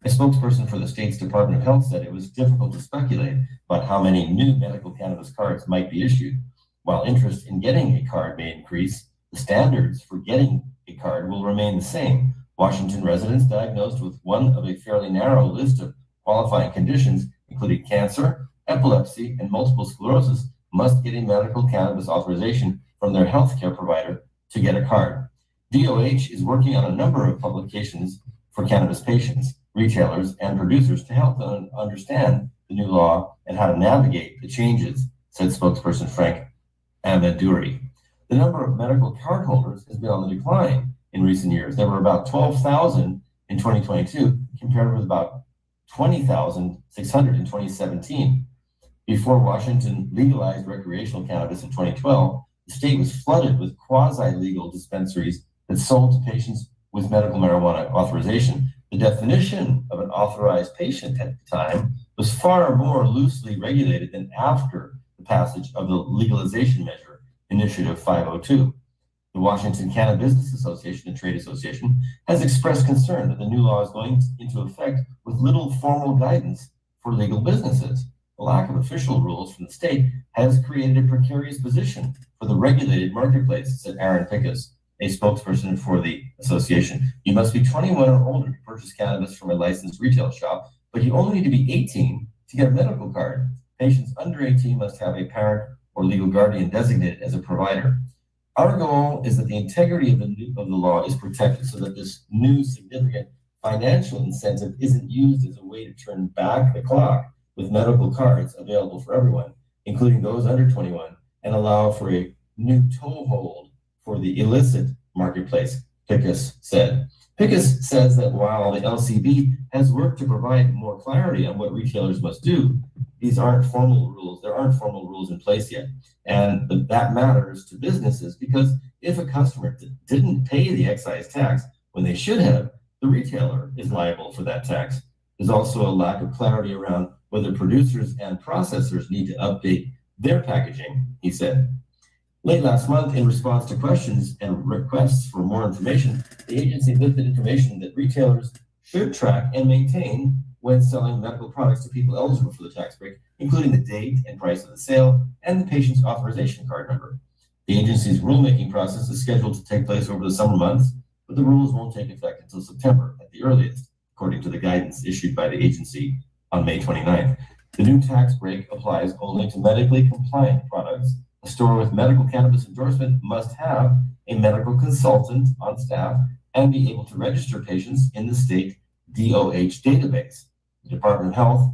A spokesperson for the state's Department of Health said it was difficult to speculate about how many new medical cannabis cards might be issued. While interest in getting a card may increase, the standards for getting a card will remain the same. Washington residents diagnosed with one of a fairly narrow list of qualifying conditions, including cancer, epilepsy, and multiple sclerosis, must get a medical cannabis authorization from their healthcare provider to get a card. DOH is working on a number of publications for cannabis patients, retailers, and producers to help them understand the new law and how to navigate the changes, said spokesperson Frank Amaduri. The number of medical card holders has been on the decline in recent years. There were about 12,000 in 2022, compared with about 20,600 in 2017. Before Washington legalized recreational cannabis in 2012, the state was flooded with quasi-legal dispensaries that sold to patients with medical marijuana authorization. The definition of an authorized patient at the time was far more loosely regulated than after the passage of the legalization measure, Initiative 502. The Washington Cannabis Business Association and Trade Association has expressed concern that the new law is going into effect with little formal guidance for legal businesses. The lack of official rules from the state has created a precarious position for the regulated marketplace, said Aaron Pickus, a spokesperson for the association. You must be 21 or older to purchase cannabis from a licensed retail shop, but you only need to be 18 to get a medical card. Patients under 18 must have a parent or legal guardian designated as a provider. Our goal is that the integrity of the law is protected so that this new significant financial incentive isn't used as a way to turn back the clock with medical cards available for everyone, including those under 21, and allow for a new toehold for the illicit marketplace, Pickus said. Pickus says that while the LCB has worked to provide more clarity on what retailers must do, these aren't formal rules. There aren't formal rules in place yet. And that matters to businesses because if a customer didn't pay the excise tax when they should have, the retailer is liable for that tax. There's also a lack of clarity around whether producers and processors need to update their packaging, he said. Late last month, in response to questions and requests for more information, the agency lifted information that retailers should track and maintain when selling medical products to people eligible for the tax break, including the date and price of the sale and the patient's authorization card number. The agency's rulemaking process is scheduled to take place over the summer months, but the rules won't take effect until September at the earliest, according to the guidance issued by the agency on May 29th. The new tax break applies only to medically compliant products. A store with medical cannabis endorsement must have a medical consultant on staff and be able to register patients in the state DOH database. The Department of Health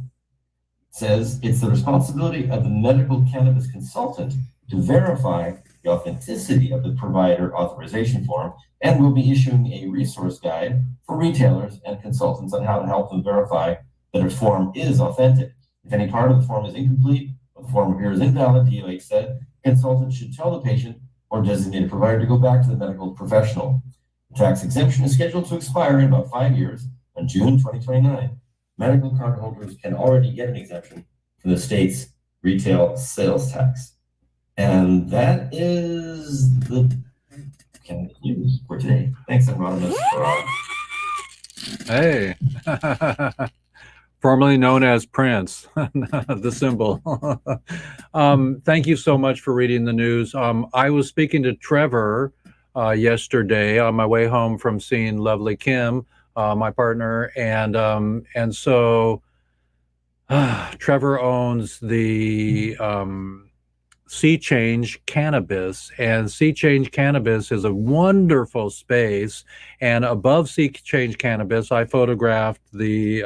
says it's the responsibility of the medical cannabis consultant to verify the authenticity of the provider authorization form and will be issuing a resource guide for retailers and consultants on how to help them verify that a form is authentic. If any part of the form is incomplete or the form appears invalid, DOH said, consultant should tell the patient or designated provider to go back to the medical professional. The tax exemption is scheduled to expire in about 5 years on June 2029. Medical card holders can already get an exemption from the state's retail sales tax. And that is the Canada news for today. Thanks, Anonymous, for Hey, formerly known as Prince, the symbol. Thank you so much for reading the news. I was speaking to Trevor yesterday on my way home from seeing Lovely Kim, my partner, and so Trevor owns the Sea Change Cannabis, and Sea Change Cannabis is a wonderful space. And above Sea Change Cannabis, I photographed the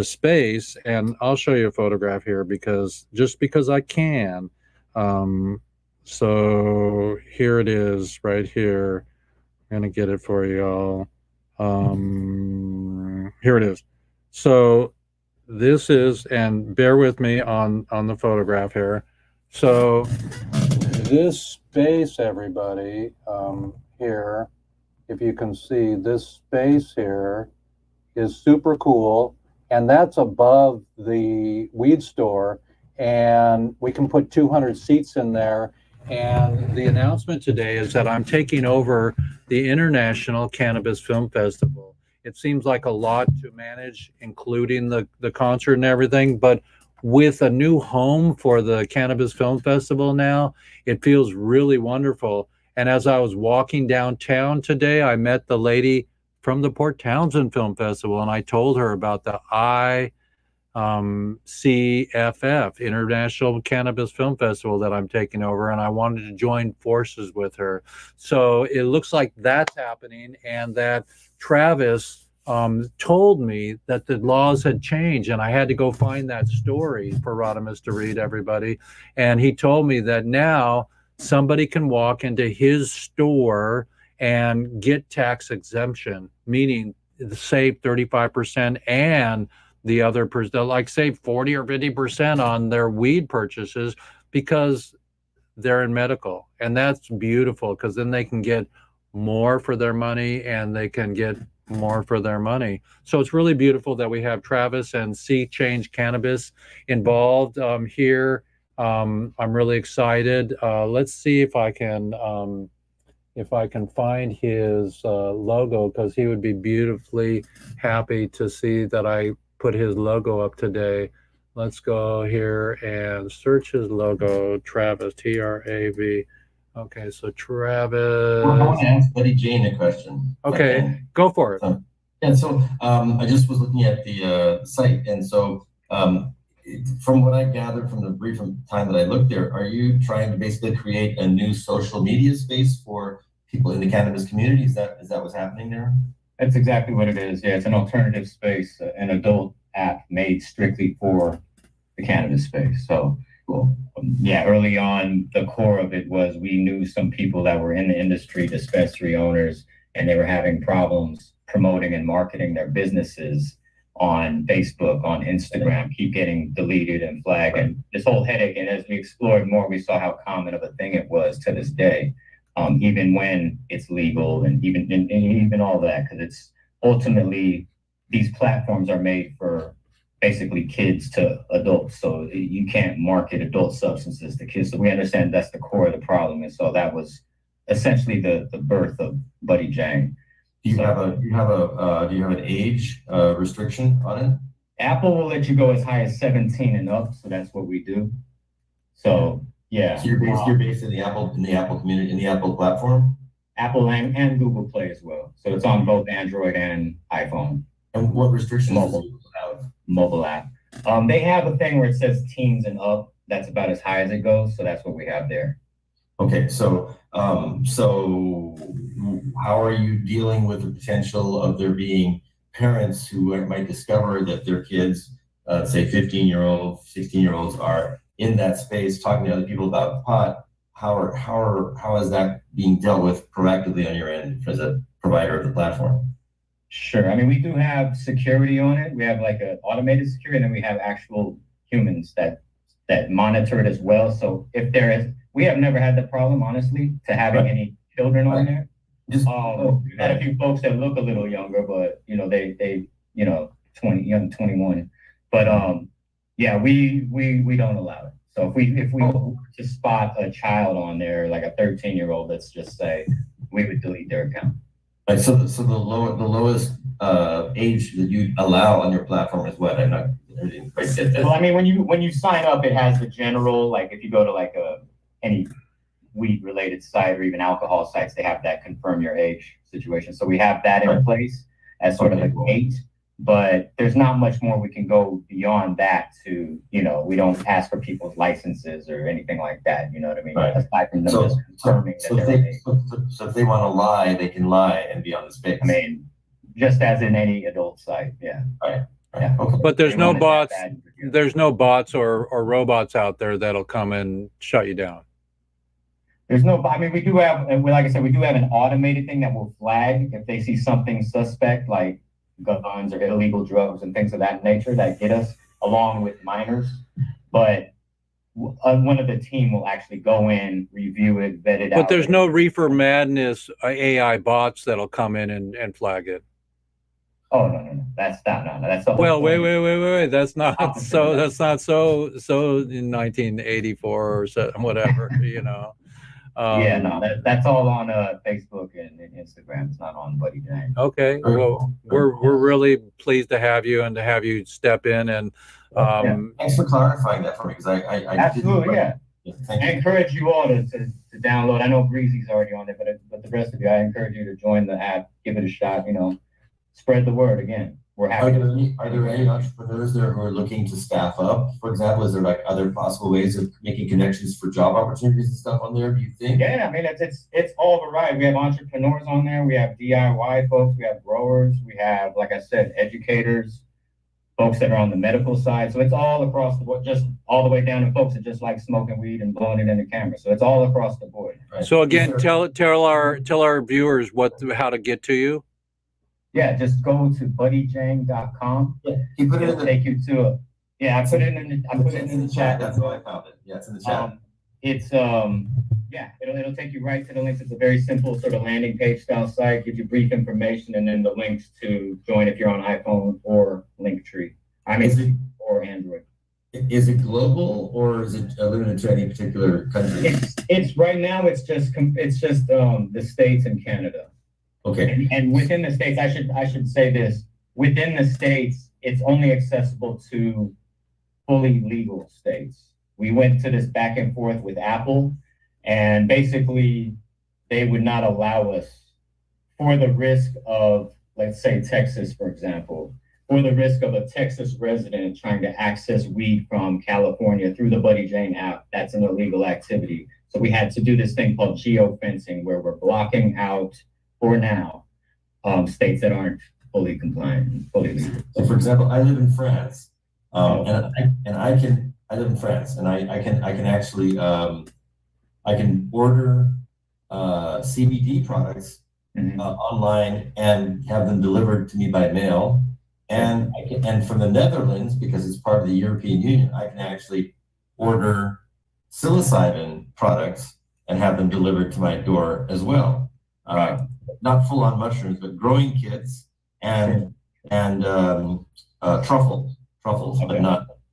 space, and I'll show you a photograph here because I can. So here it is, right here. I'm gonna get it for y'all. Here it is. So this is, and bear with me on the photograph here. So this space, everybody, here, if you can see this space here is super cool, and that's above the weed store, and we can put 200 seats in there. And the announcement today is that I'm taking over the International Cannabis Film Festival. It seems like a lot to manage, including the concert and everything, but with a new home for the Cannabis Film Festival now, it feels really wonderful. And as I was walking downtown today, I met the lady from the Port Townsend Film Festival, and I told her about the ICFF, International Cannabis Film Festival, that I'm taking over, and I wanted to join forces with her. So it looks like that's happening, and that Travis told me that the laws had changed, and I had to go find that story for Rodimus to read, everybody. And he told me that now somebody can walk into his store and get tax exemption, meaning save 35% and the other person, like save 40 or 50% on their weed purchases, because they're in medical, and that's beautiful because then they can get more for their money and they can get more for their money. So it's really beautiful that we have Travis and Sea Change Cannabis involved here. I'm really excited. Let's see if I can find his logo, because he would be beautifully happy to see that I put his logo up today. Let's go here and search his logo, Travis, Trav. Okay, so I want Travis. to ask Buddy Jane a question. Okay, go for it. Yeah, so I just was looking at the site, and so from what I gathered from the brief time that I looked there, are you trying to basically create a new social media space for people in the cannabis community? Is that what's happening there? That's exactly what it is. Yeah, it's an alternative space, an adult app made strictly for the cannabis space. So, cool. Yeah, early on, the core of it was we knew some people that were in the industry, dispensary owners, and they were having problems promoting and marketing their businesses on Facebook, on Instagram, keep getting deleted and flagged, and this whole headache. And as we explored more, we saw how common of a thing it was to this day, even when it's legal, and even all that, because it's ultimately, these platforms are made for basically kids to adults, so you can't market adult substances to kids. So we understand that's the core of the problem, and so that was essentially the birth of Buddy Jang. Do you have an age restriction on it? Apple will let you go as high as 17 and up, so that's what we do. So yeah. So you're based in the Apple community, in the Apple platform? Apple and Google Play as well. So it's on both Android and iPhone. And what restrictions Mobile. do you have? Mobile app. They have a thing where it says teens and up. That's about as high as it goes. So that's what we have there. Okay, so how are you dealing with the potential of there being parents who might discover that their kids, say 15-year-old, 16-year-olds, are in that space talking to other people about pot? How is that being dealt with proactively on your end as a provider of the platform? Sure. I mean, we do have security on it. We have like an automated security, and then we have actual humans that monitor it as well. So if there is, we have never had the problem, honestly, to having any children on there. Just we've had a few folks that look a little younger, but they 21. But yeah, we don't allow it. So if we to spot a child on there, like a 13-year-old, let's just say, we would delete their account. Right, so the lowest age that you allow on your platform is what? I didn't quite get that. Well, I mean, when you sign up, it has the general, like if you go to like any weed related site or even alcohol sites, they have that confirm your age situation. So we have that in place as sort of a gate, but there's not much more we can go beyond that to, we don't ask for people's licenses or anything like that. You know what I mean? Right. Aside from them just confirming so if they want to lie, they can lie and be on the space. I mean, just as in any adult site. Yeah. Right. Yeah. Okay. But there's no bots. There's no bots or robots out there that'll come and shut you down. There's no, I mean, we do have, like I said, we do have an automated thing that will flag if they see something suspect, like guns or illegal drugs and things of that nature that get us, along with minors. But one of the team will actually go in, review it, vet it out. But there's no Reefer Madness AI bots that'll come in and flag it. Oh no, that's not no. That's the whole well, point. wait. That's not so. That's not so in 1984 or so, whatever. Yeah, no, that's all on Facebook and Instagram. It's not on Buddy Jang. Okay, well, we're really pleased to have you and to have you step in and. Thanks for clarifying that for me, because I absolutely, yeah. Thank you. I encourage you all to download. I know Breezy's already on it, but the rest of you, I encourage you to join the app, give it a shot. Spread the word. Again, we're happy. Are there any entrepreneurs there who are looking to staff up? For example, is there like other possible ways of making connections for job opportunities and stuff on there? Do you think? Yeah, I mean it's all variety. We have entrepreneurs on there. We have DIY folks. We have growers. We have, like I said, educators, folks that are on the medical side. So it's all across the board, just all the way down to folks that just like smoking weed and blowing it in the camera. So it's all across the board. Right. So again, tell our viewers how to get to you. Yeah, just go to buddyjang.com. Yeah, he put it in take you to it. Yeah, I put it in the chat. That's how I found it. Yeah, it's in the chat. it's yeah, it'll take you right to the links. It's a very simple sort of landing page style site, gives you brief information, and then the links to join if you're on iPhone or Linktree. Or Android. Is it global or is it limited to any particular country? It's right now. It's just the States and Canada. Okay. And within the States, I should say this. Within the States, it's only accessible to fully legal states. We went to this back and forth with Apple, and basically they would not allow us for the risk of, let's say, Texas, for example, for the risk of a Texas resident trying to access weed from California through the Buddy Jane app. That's an illegal activity. So we had to do this thing called geofencing, where we're blocking out, for now, states that aren't fully compliant, fully legal. So, for example, I live in France, and I live in France, and I can actually I can order CBD products online and have them delivered to me by mail. And and from the Netherlands, because it's part of the European Union, I can actually order psilocybin products and have them delivered to my door as well. Not full-on mushrooms, but growing kits and truffles, okay.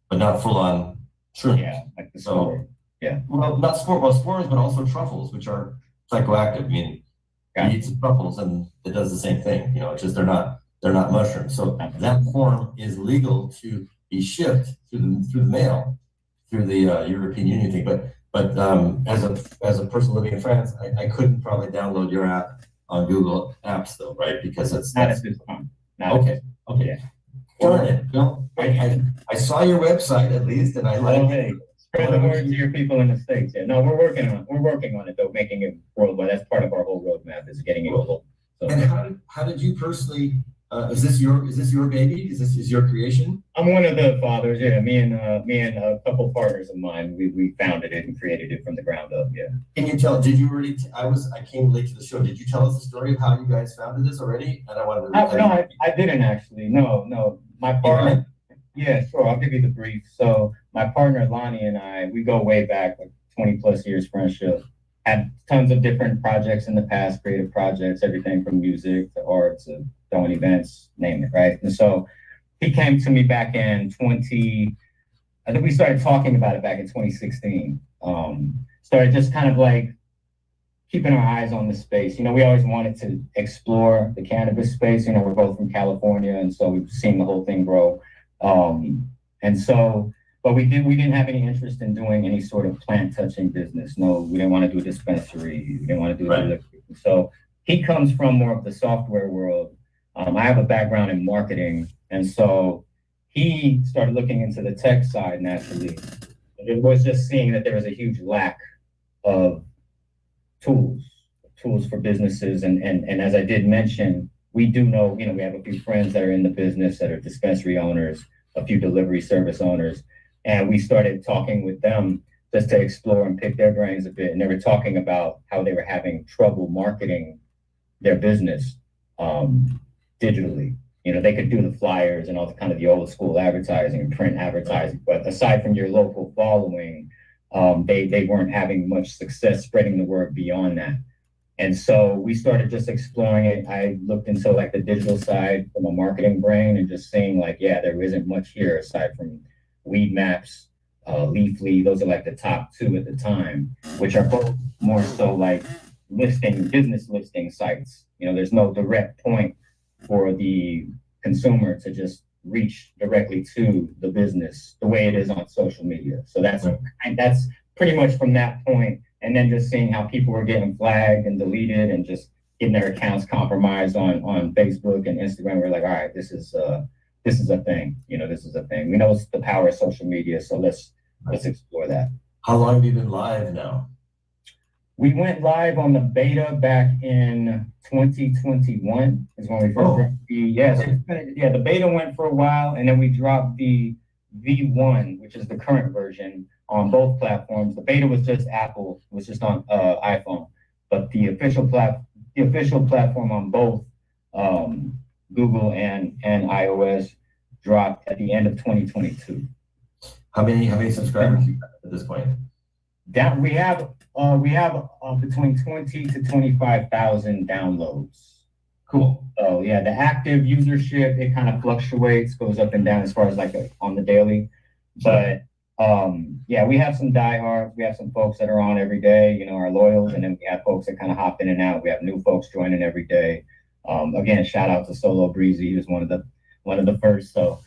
but not full-on shrooms. Yeah, like the spore. Yeah. Well, not spores, but also truffles, which are psychoactive. I mean, you eat some truffles and it does the same thing. You know, it's just they're not mushrooms. So that form is legal to be shipped through the mail, through the European Union thing. But as a person living in France, I couldn't probably download your app on Google Apps though, right? Because that's at this time. Okay. Yeah. Darn it. Well, I saw your website at least, and I like it. Spread the word to your people in the States. Yeah. No, we're working on it though, making it worldwide. That's part of our whole roadmap, is getting it global. So, and how did you personally? Is this your baby? Is your creation? I'm one of the fathers. Yeah, me and a couple partners of mine. We founded it and created it from the ground up. Yeah. Can you tell? Did you already? I came late to the show. Did you tell us the story of how you guys founded this already? And I wanted to. No, I didn't actually. No. My partner. Yeah, sure. I'll give you the brief. So my partner Lonnie and I, we go way back, like 20 plus years friendship. Had tons of different projects in the past, creative projects, everything from music to art to throwing events, name it, right? And so he came to me back in I think we started talking about it back in 2016. Started just kind of like keeping our eyes on the space. You know, we always wanted to explore the cannabis space. You know, we're both from California, and so we've seen the whole thing grow. But we didn't have any interest in doing any sort of plant touching business. No, we didn't want to do a dispensary. We didn't want to do delivery. So he comes from more of the software world. I have a background in marketing, and so he started looking into the tech side naturally. It was just seeing that there was a huge lack of tools for businesses. And as I did mention, we do know, you know, we have a few friends that are in the business that are dispensary owners, a few delivery service owners. And we started talking with them just to explore and pick their brains a bit. And they were talking about how they were having trouble marketing their business digitally. You know, they could do the flyers and all the kind of the old school advertising and print advertising, but aside from your local following, they weren't having much success spreading the word beyond that. And so we started just exploring it. I looked into like the digital side from a marketing brain and just seeing like, yeah, there isn't much here aside from Weed Maps, Leafly. Those are like the top two at the time, which are both more so like business listing sites. You know, there's no direct point for the consumer to just reach directly to the business the way it is on social media. So that's pretty much from that point. And then just seeing how people were getting flagged and deleted and just getting their accounts compromised on Facebook and Instagram. We're like, all right, this is a thing. You know, this is a thing. We know it's the power of social media. So let's explore that. How long have you been live now? We went live on the beta back in 2021 is when we first dropped the beta went for a while, and then we dropped the V1, which is the current version, on both platforms. The beta was just Apple, was just on iPhone, but the official platform on both Google and iOS dropped at the end of 2022. How many subscribers you got at this point? We have between 20 to 25,000 downloads. Cool. So yeah, the active usership, it kind of fluctuates, goes up and down as far as like on the daily. But yeah, we have some diehards. We have some folks that are on every day, you know, our loyals, and then we have folks that kind of hop in and out. We have new folks joining every day. Again, shout out to Solo Breezy. He was one of the first. So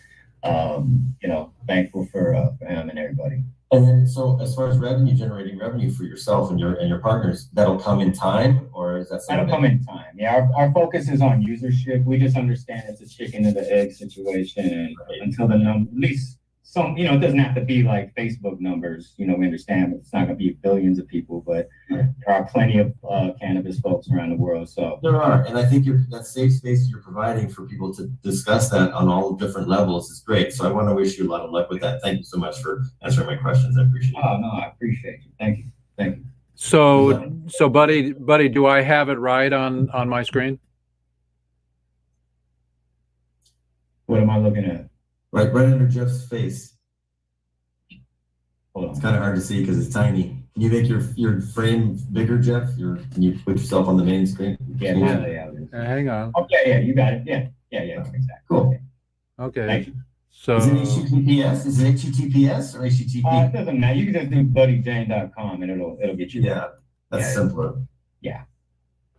you know, thankful for him and everybody. And then, so as far as generating revenue for yourself and your partners, that'll come in time, or is that something That'll come in time. Yeah, our focus is on usership. We just understand it's a chicken and the egg situation, and until the number, at least some, you know, it doesn't have to be like Facebook numbers. You know, we understand it's not going to be billions of people, but there are plenty of cannabis folks around the world. So there are, and I think that safe space you're providing for people to discuss that on all different levels is great. So I want to wish you a lot of luck with that. Thank you so much for answering my questions. I appreciate it. oh no, I appreciate you. Thank you. Thank you. So buddy, do I have it right on my screen? What am I looking at? Right under Jeff's face. Hold on. It's kind of hard to see because it's tiny. Can you make your frame bigger, Jeff? Can you put yourself on the main screen? Yeah. Hang on. Okay, yeah, you got it. Yeah, exactly. Cool. Okay. Thank you. So is it HTTPS? Is it HTTPS or HTTP? It doesn't matter. You can just do buddydjane.com and it'll get you. Yeah, that's simpler. Yeah.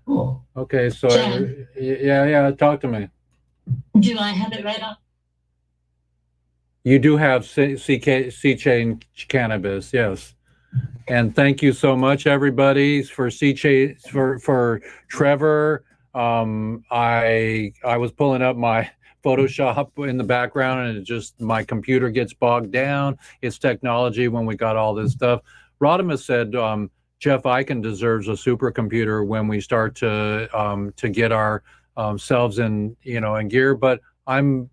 Cool. okay, so Jen. yeah, talk to me. Do I have it right on? You do have C-Chain cannabis, yes. And thank you so much, everybody, for C-Chain, for Trevor. I was pulling up my Photoshop in the background, and it just, my computer gets bogged down. It's technology when we got all this stuff. Rodimus said, Jeff Eichen deserves a supercomputer when we start to get our selves in, you know, in gear. But I'm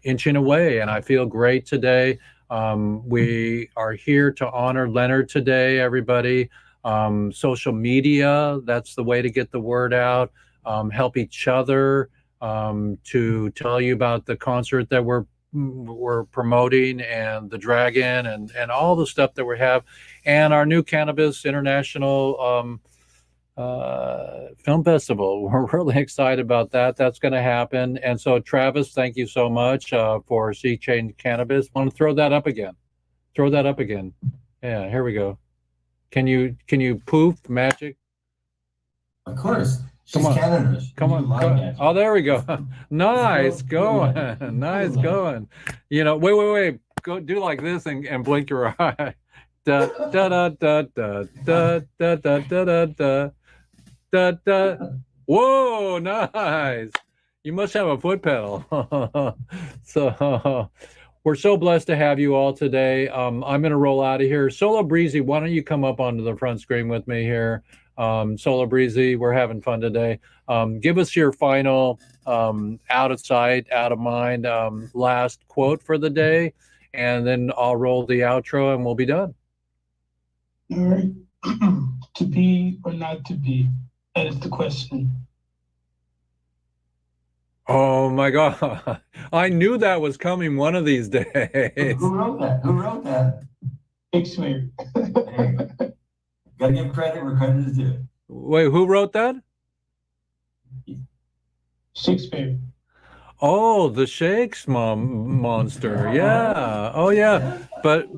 inching away, and I feel great today. We are here to honor Leonard today, everybody. Social media, that's the way to get the word out. Help each other, to tell you about the concert that we're promoting, and the Dragon, and all the stuff that we have, and our new Cannabis International Film Festival. We're really excited about that. That's going to happen. And so, Travis, thank you so much for C-Chain Cannabis. Want to throw that up again? Throw that up again. Yeah, here we go. Can you poof magic? Of course. Come on. Canada. Come on. Oh, there we go. Nice going. Nice going. You know, wait. Go do like this and blink your eye. Da da da da da da da da da da da da. Whoa, nice. You must have a foot pedal. So we're so blessed to have you all today. I'm going to roll out of here. Solo Breezy, why don't you come up onto the front screen with me here? Solo Breezy, we're having fun today. Give us your final out of sight, out of mind last quote for the day, and then I'll roll the outro and we'll be done. All right. To be or not to be? That is the question. Oh my God. I knew that was coming one of these days. Who wrote that? Who wrote that? Shakespeare. Gotta give credit where credit is due. Wait, who wrote that? Shakespeare. Oh, the Shakes monster. Yeah. Oh, yeah. But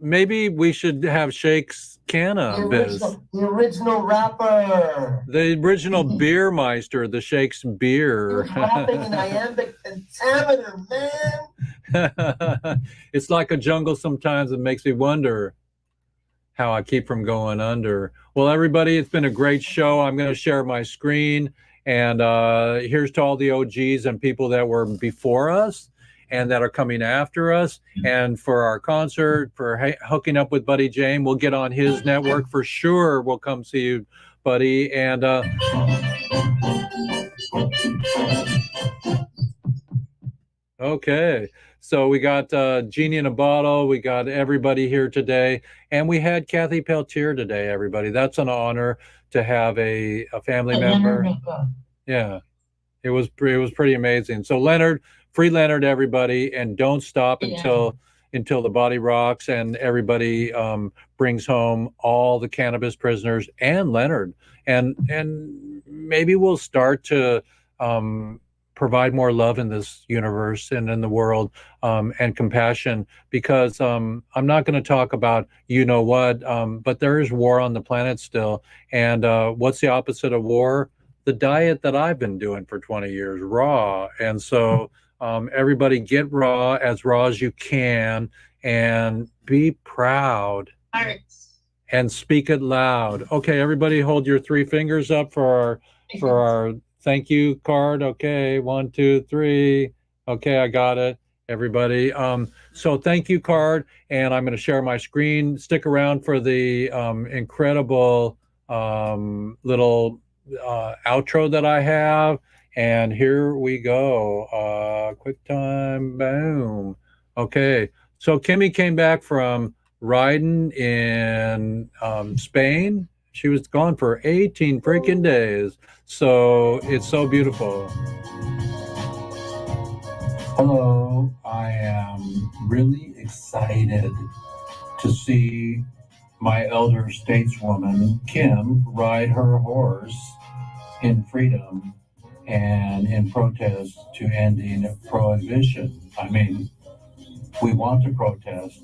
maybe we should have Shakes cannabis. The original rapper. The original beer meister, the Shakes beer. Rapping in iambic pentameter, man. It's like a jungle sometimes. It makes me wonder how I keep from going under. Well, everybody, it's been a great show. I'm going to share my screen. And here's to all the OGs and people that were before us and that are coming after us. And for our concert, for hooking up with Buddy Jane, we'll get on his network for sure. We'll come see you, Buddy. And okay. So we got Genie in a Bottle. We got everybody here today. And we had Kathy Peltier today, everybody. That's an honor to have a family member. Yeah, it was pretty amazing. So Leonard, free Leonard, everybody, and don't stop until until the body rocks and everybody brings home all the cannabis prisoners and Leonard. And maybe we'll start to provide more love in this universe and in the world, and compassion, because I'm not going to talk about what, but there is war on the planet still. And what's the opposite of war? The diet that I've been doing for 20 years, raw. And so everybody get raw as you can, and be proud and speak it loud. Okay, everybody hold your 3 fingers up for our thank you card. Okay, 1, 2, 3. Okay, I got it, everybody. So thank you card, and I'm going to share my screen. Stick around for the incredible little outro that I have. And here we go. Quick time, boom. Okay, so Kimmy came back from riding in Spain. She was gone for 18 freaking days. So it's so beautiful. Hello, I am really excited to see my elder stateswoman, Kim, ride her horse in freedom and in protest to ending prohibition. I mean, we want to protest,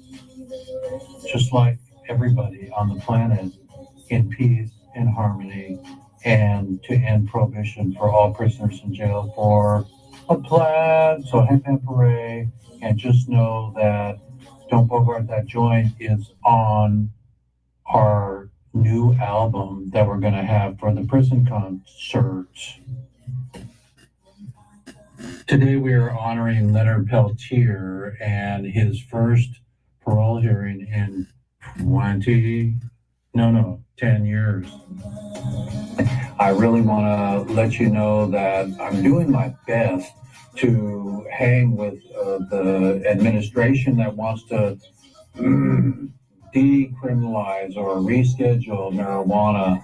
just like everybody on the planet, in peace, in harmony, and to end prohibition for all prisoners in jail for a plaid. So hip hip hooray, and just know that Don't Bogart That Joint is on our new album that we're going to have for the prison concert. Today we are honoring Leonard Peltier and his first parole hearing in 10 years. I really want to let you know that I'm doing my best to hang with the administration that wants to decriminalize or reschedule marijuana.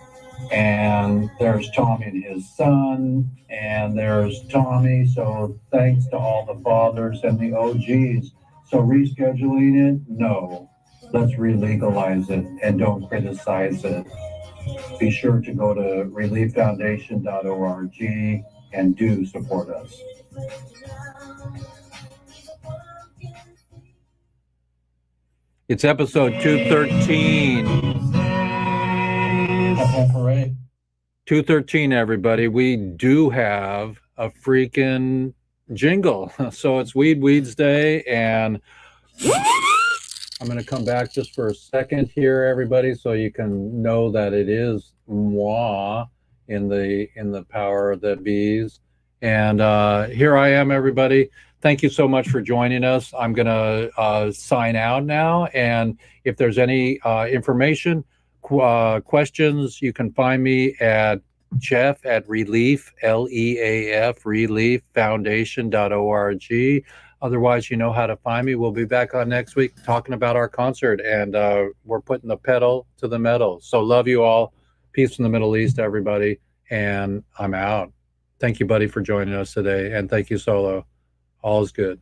And there's Tommy and his son, and there's Tommy. So thanks to all the fathers and the OGs. So rescheduling it, no. Let's re-legalize it and don't criticize it. Be sure to go to relieffoundation.org and do support us. It's episode 213. 213, everybody. We do have a freaking jingle. So it's Weeds Day, and I'm going to come back just for a second here, everybody, so you can know that it is moi in the power of the bees. And here I am, everybody. Thank you so much for joining us. I'm going to sign out now. And if there's any information, questions, you can find me at Jeff at Relief, L-E-A-F, relieffoundation.org. Otherwise, you know how to find me. We'll be back on next week talking about our concert, and we're putting the pedal to the metal. So love you all. Peace in the Middle East, everybody. And I'm out. Thank you, buddy, for joining us today. And thank you, Solo. All is good.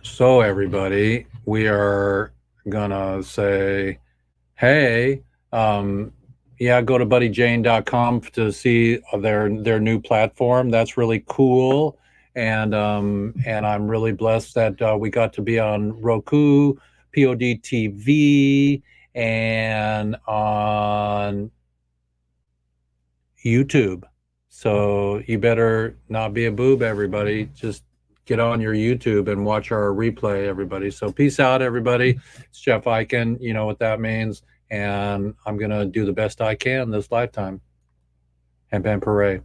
So, everybody, we are going to say, hey, yeah, go to buddyjane.com to see their new platform. That's really cool. And I'm really blessed that we got to be on Roku, POD TV, and on YouTube. So you better not be a boob, everybody. Just get on your YouTube and watch our replay, everybody. So peace out, everybody. It's Jeff Eichen. You know what that means. And I'm going to do the best I can this lifetime. And Ben Pere.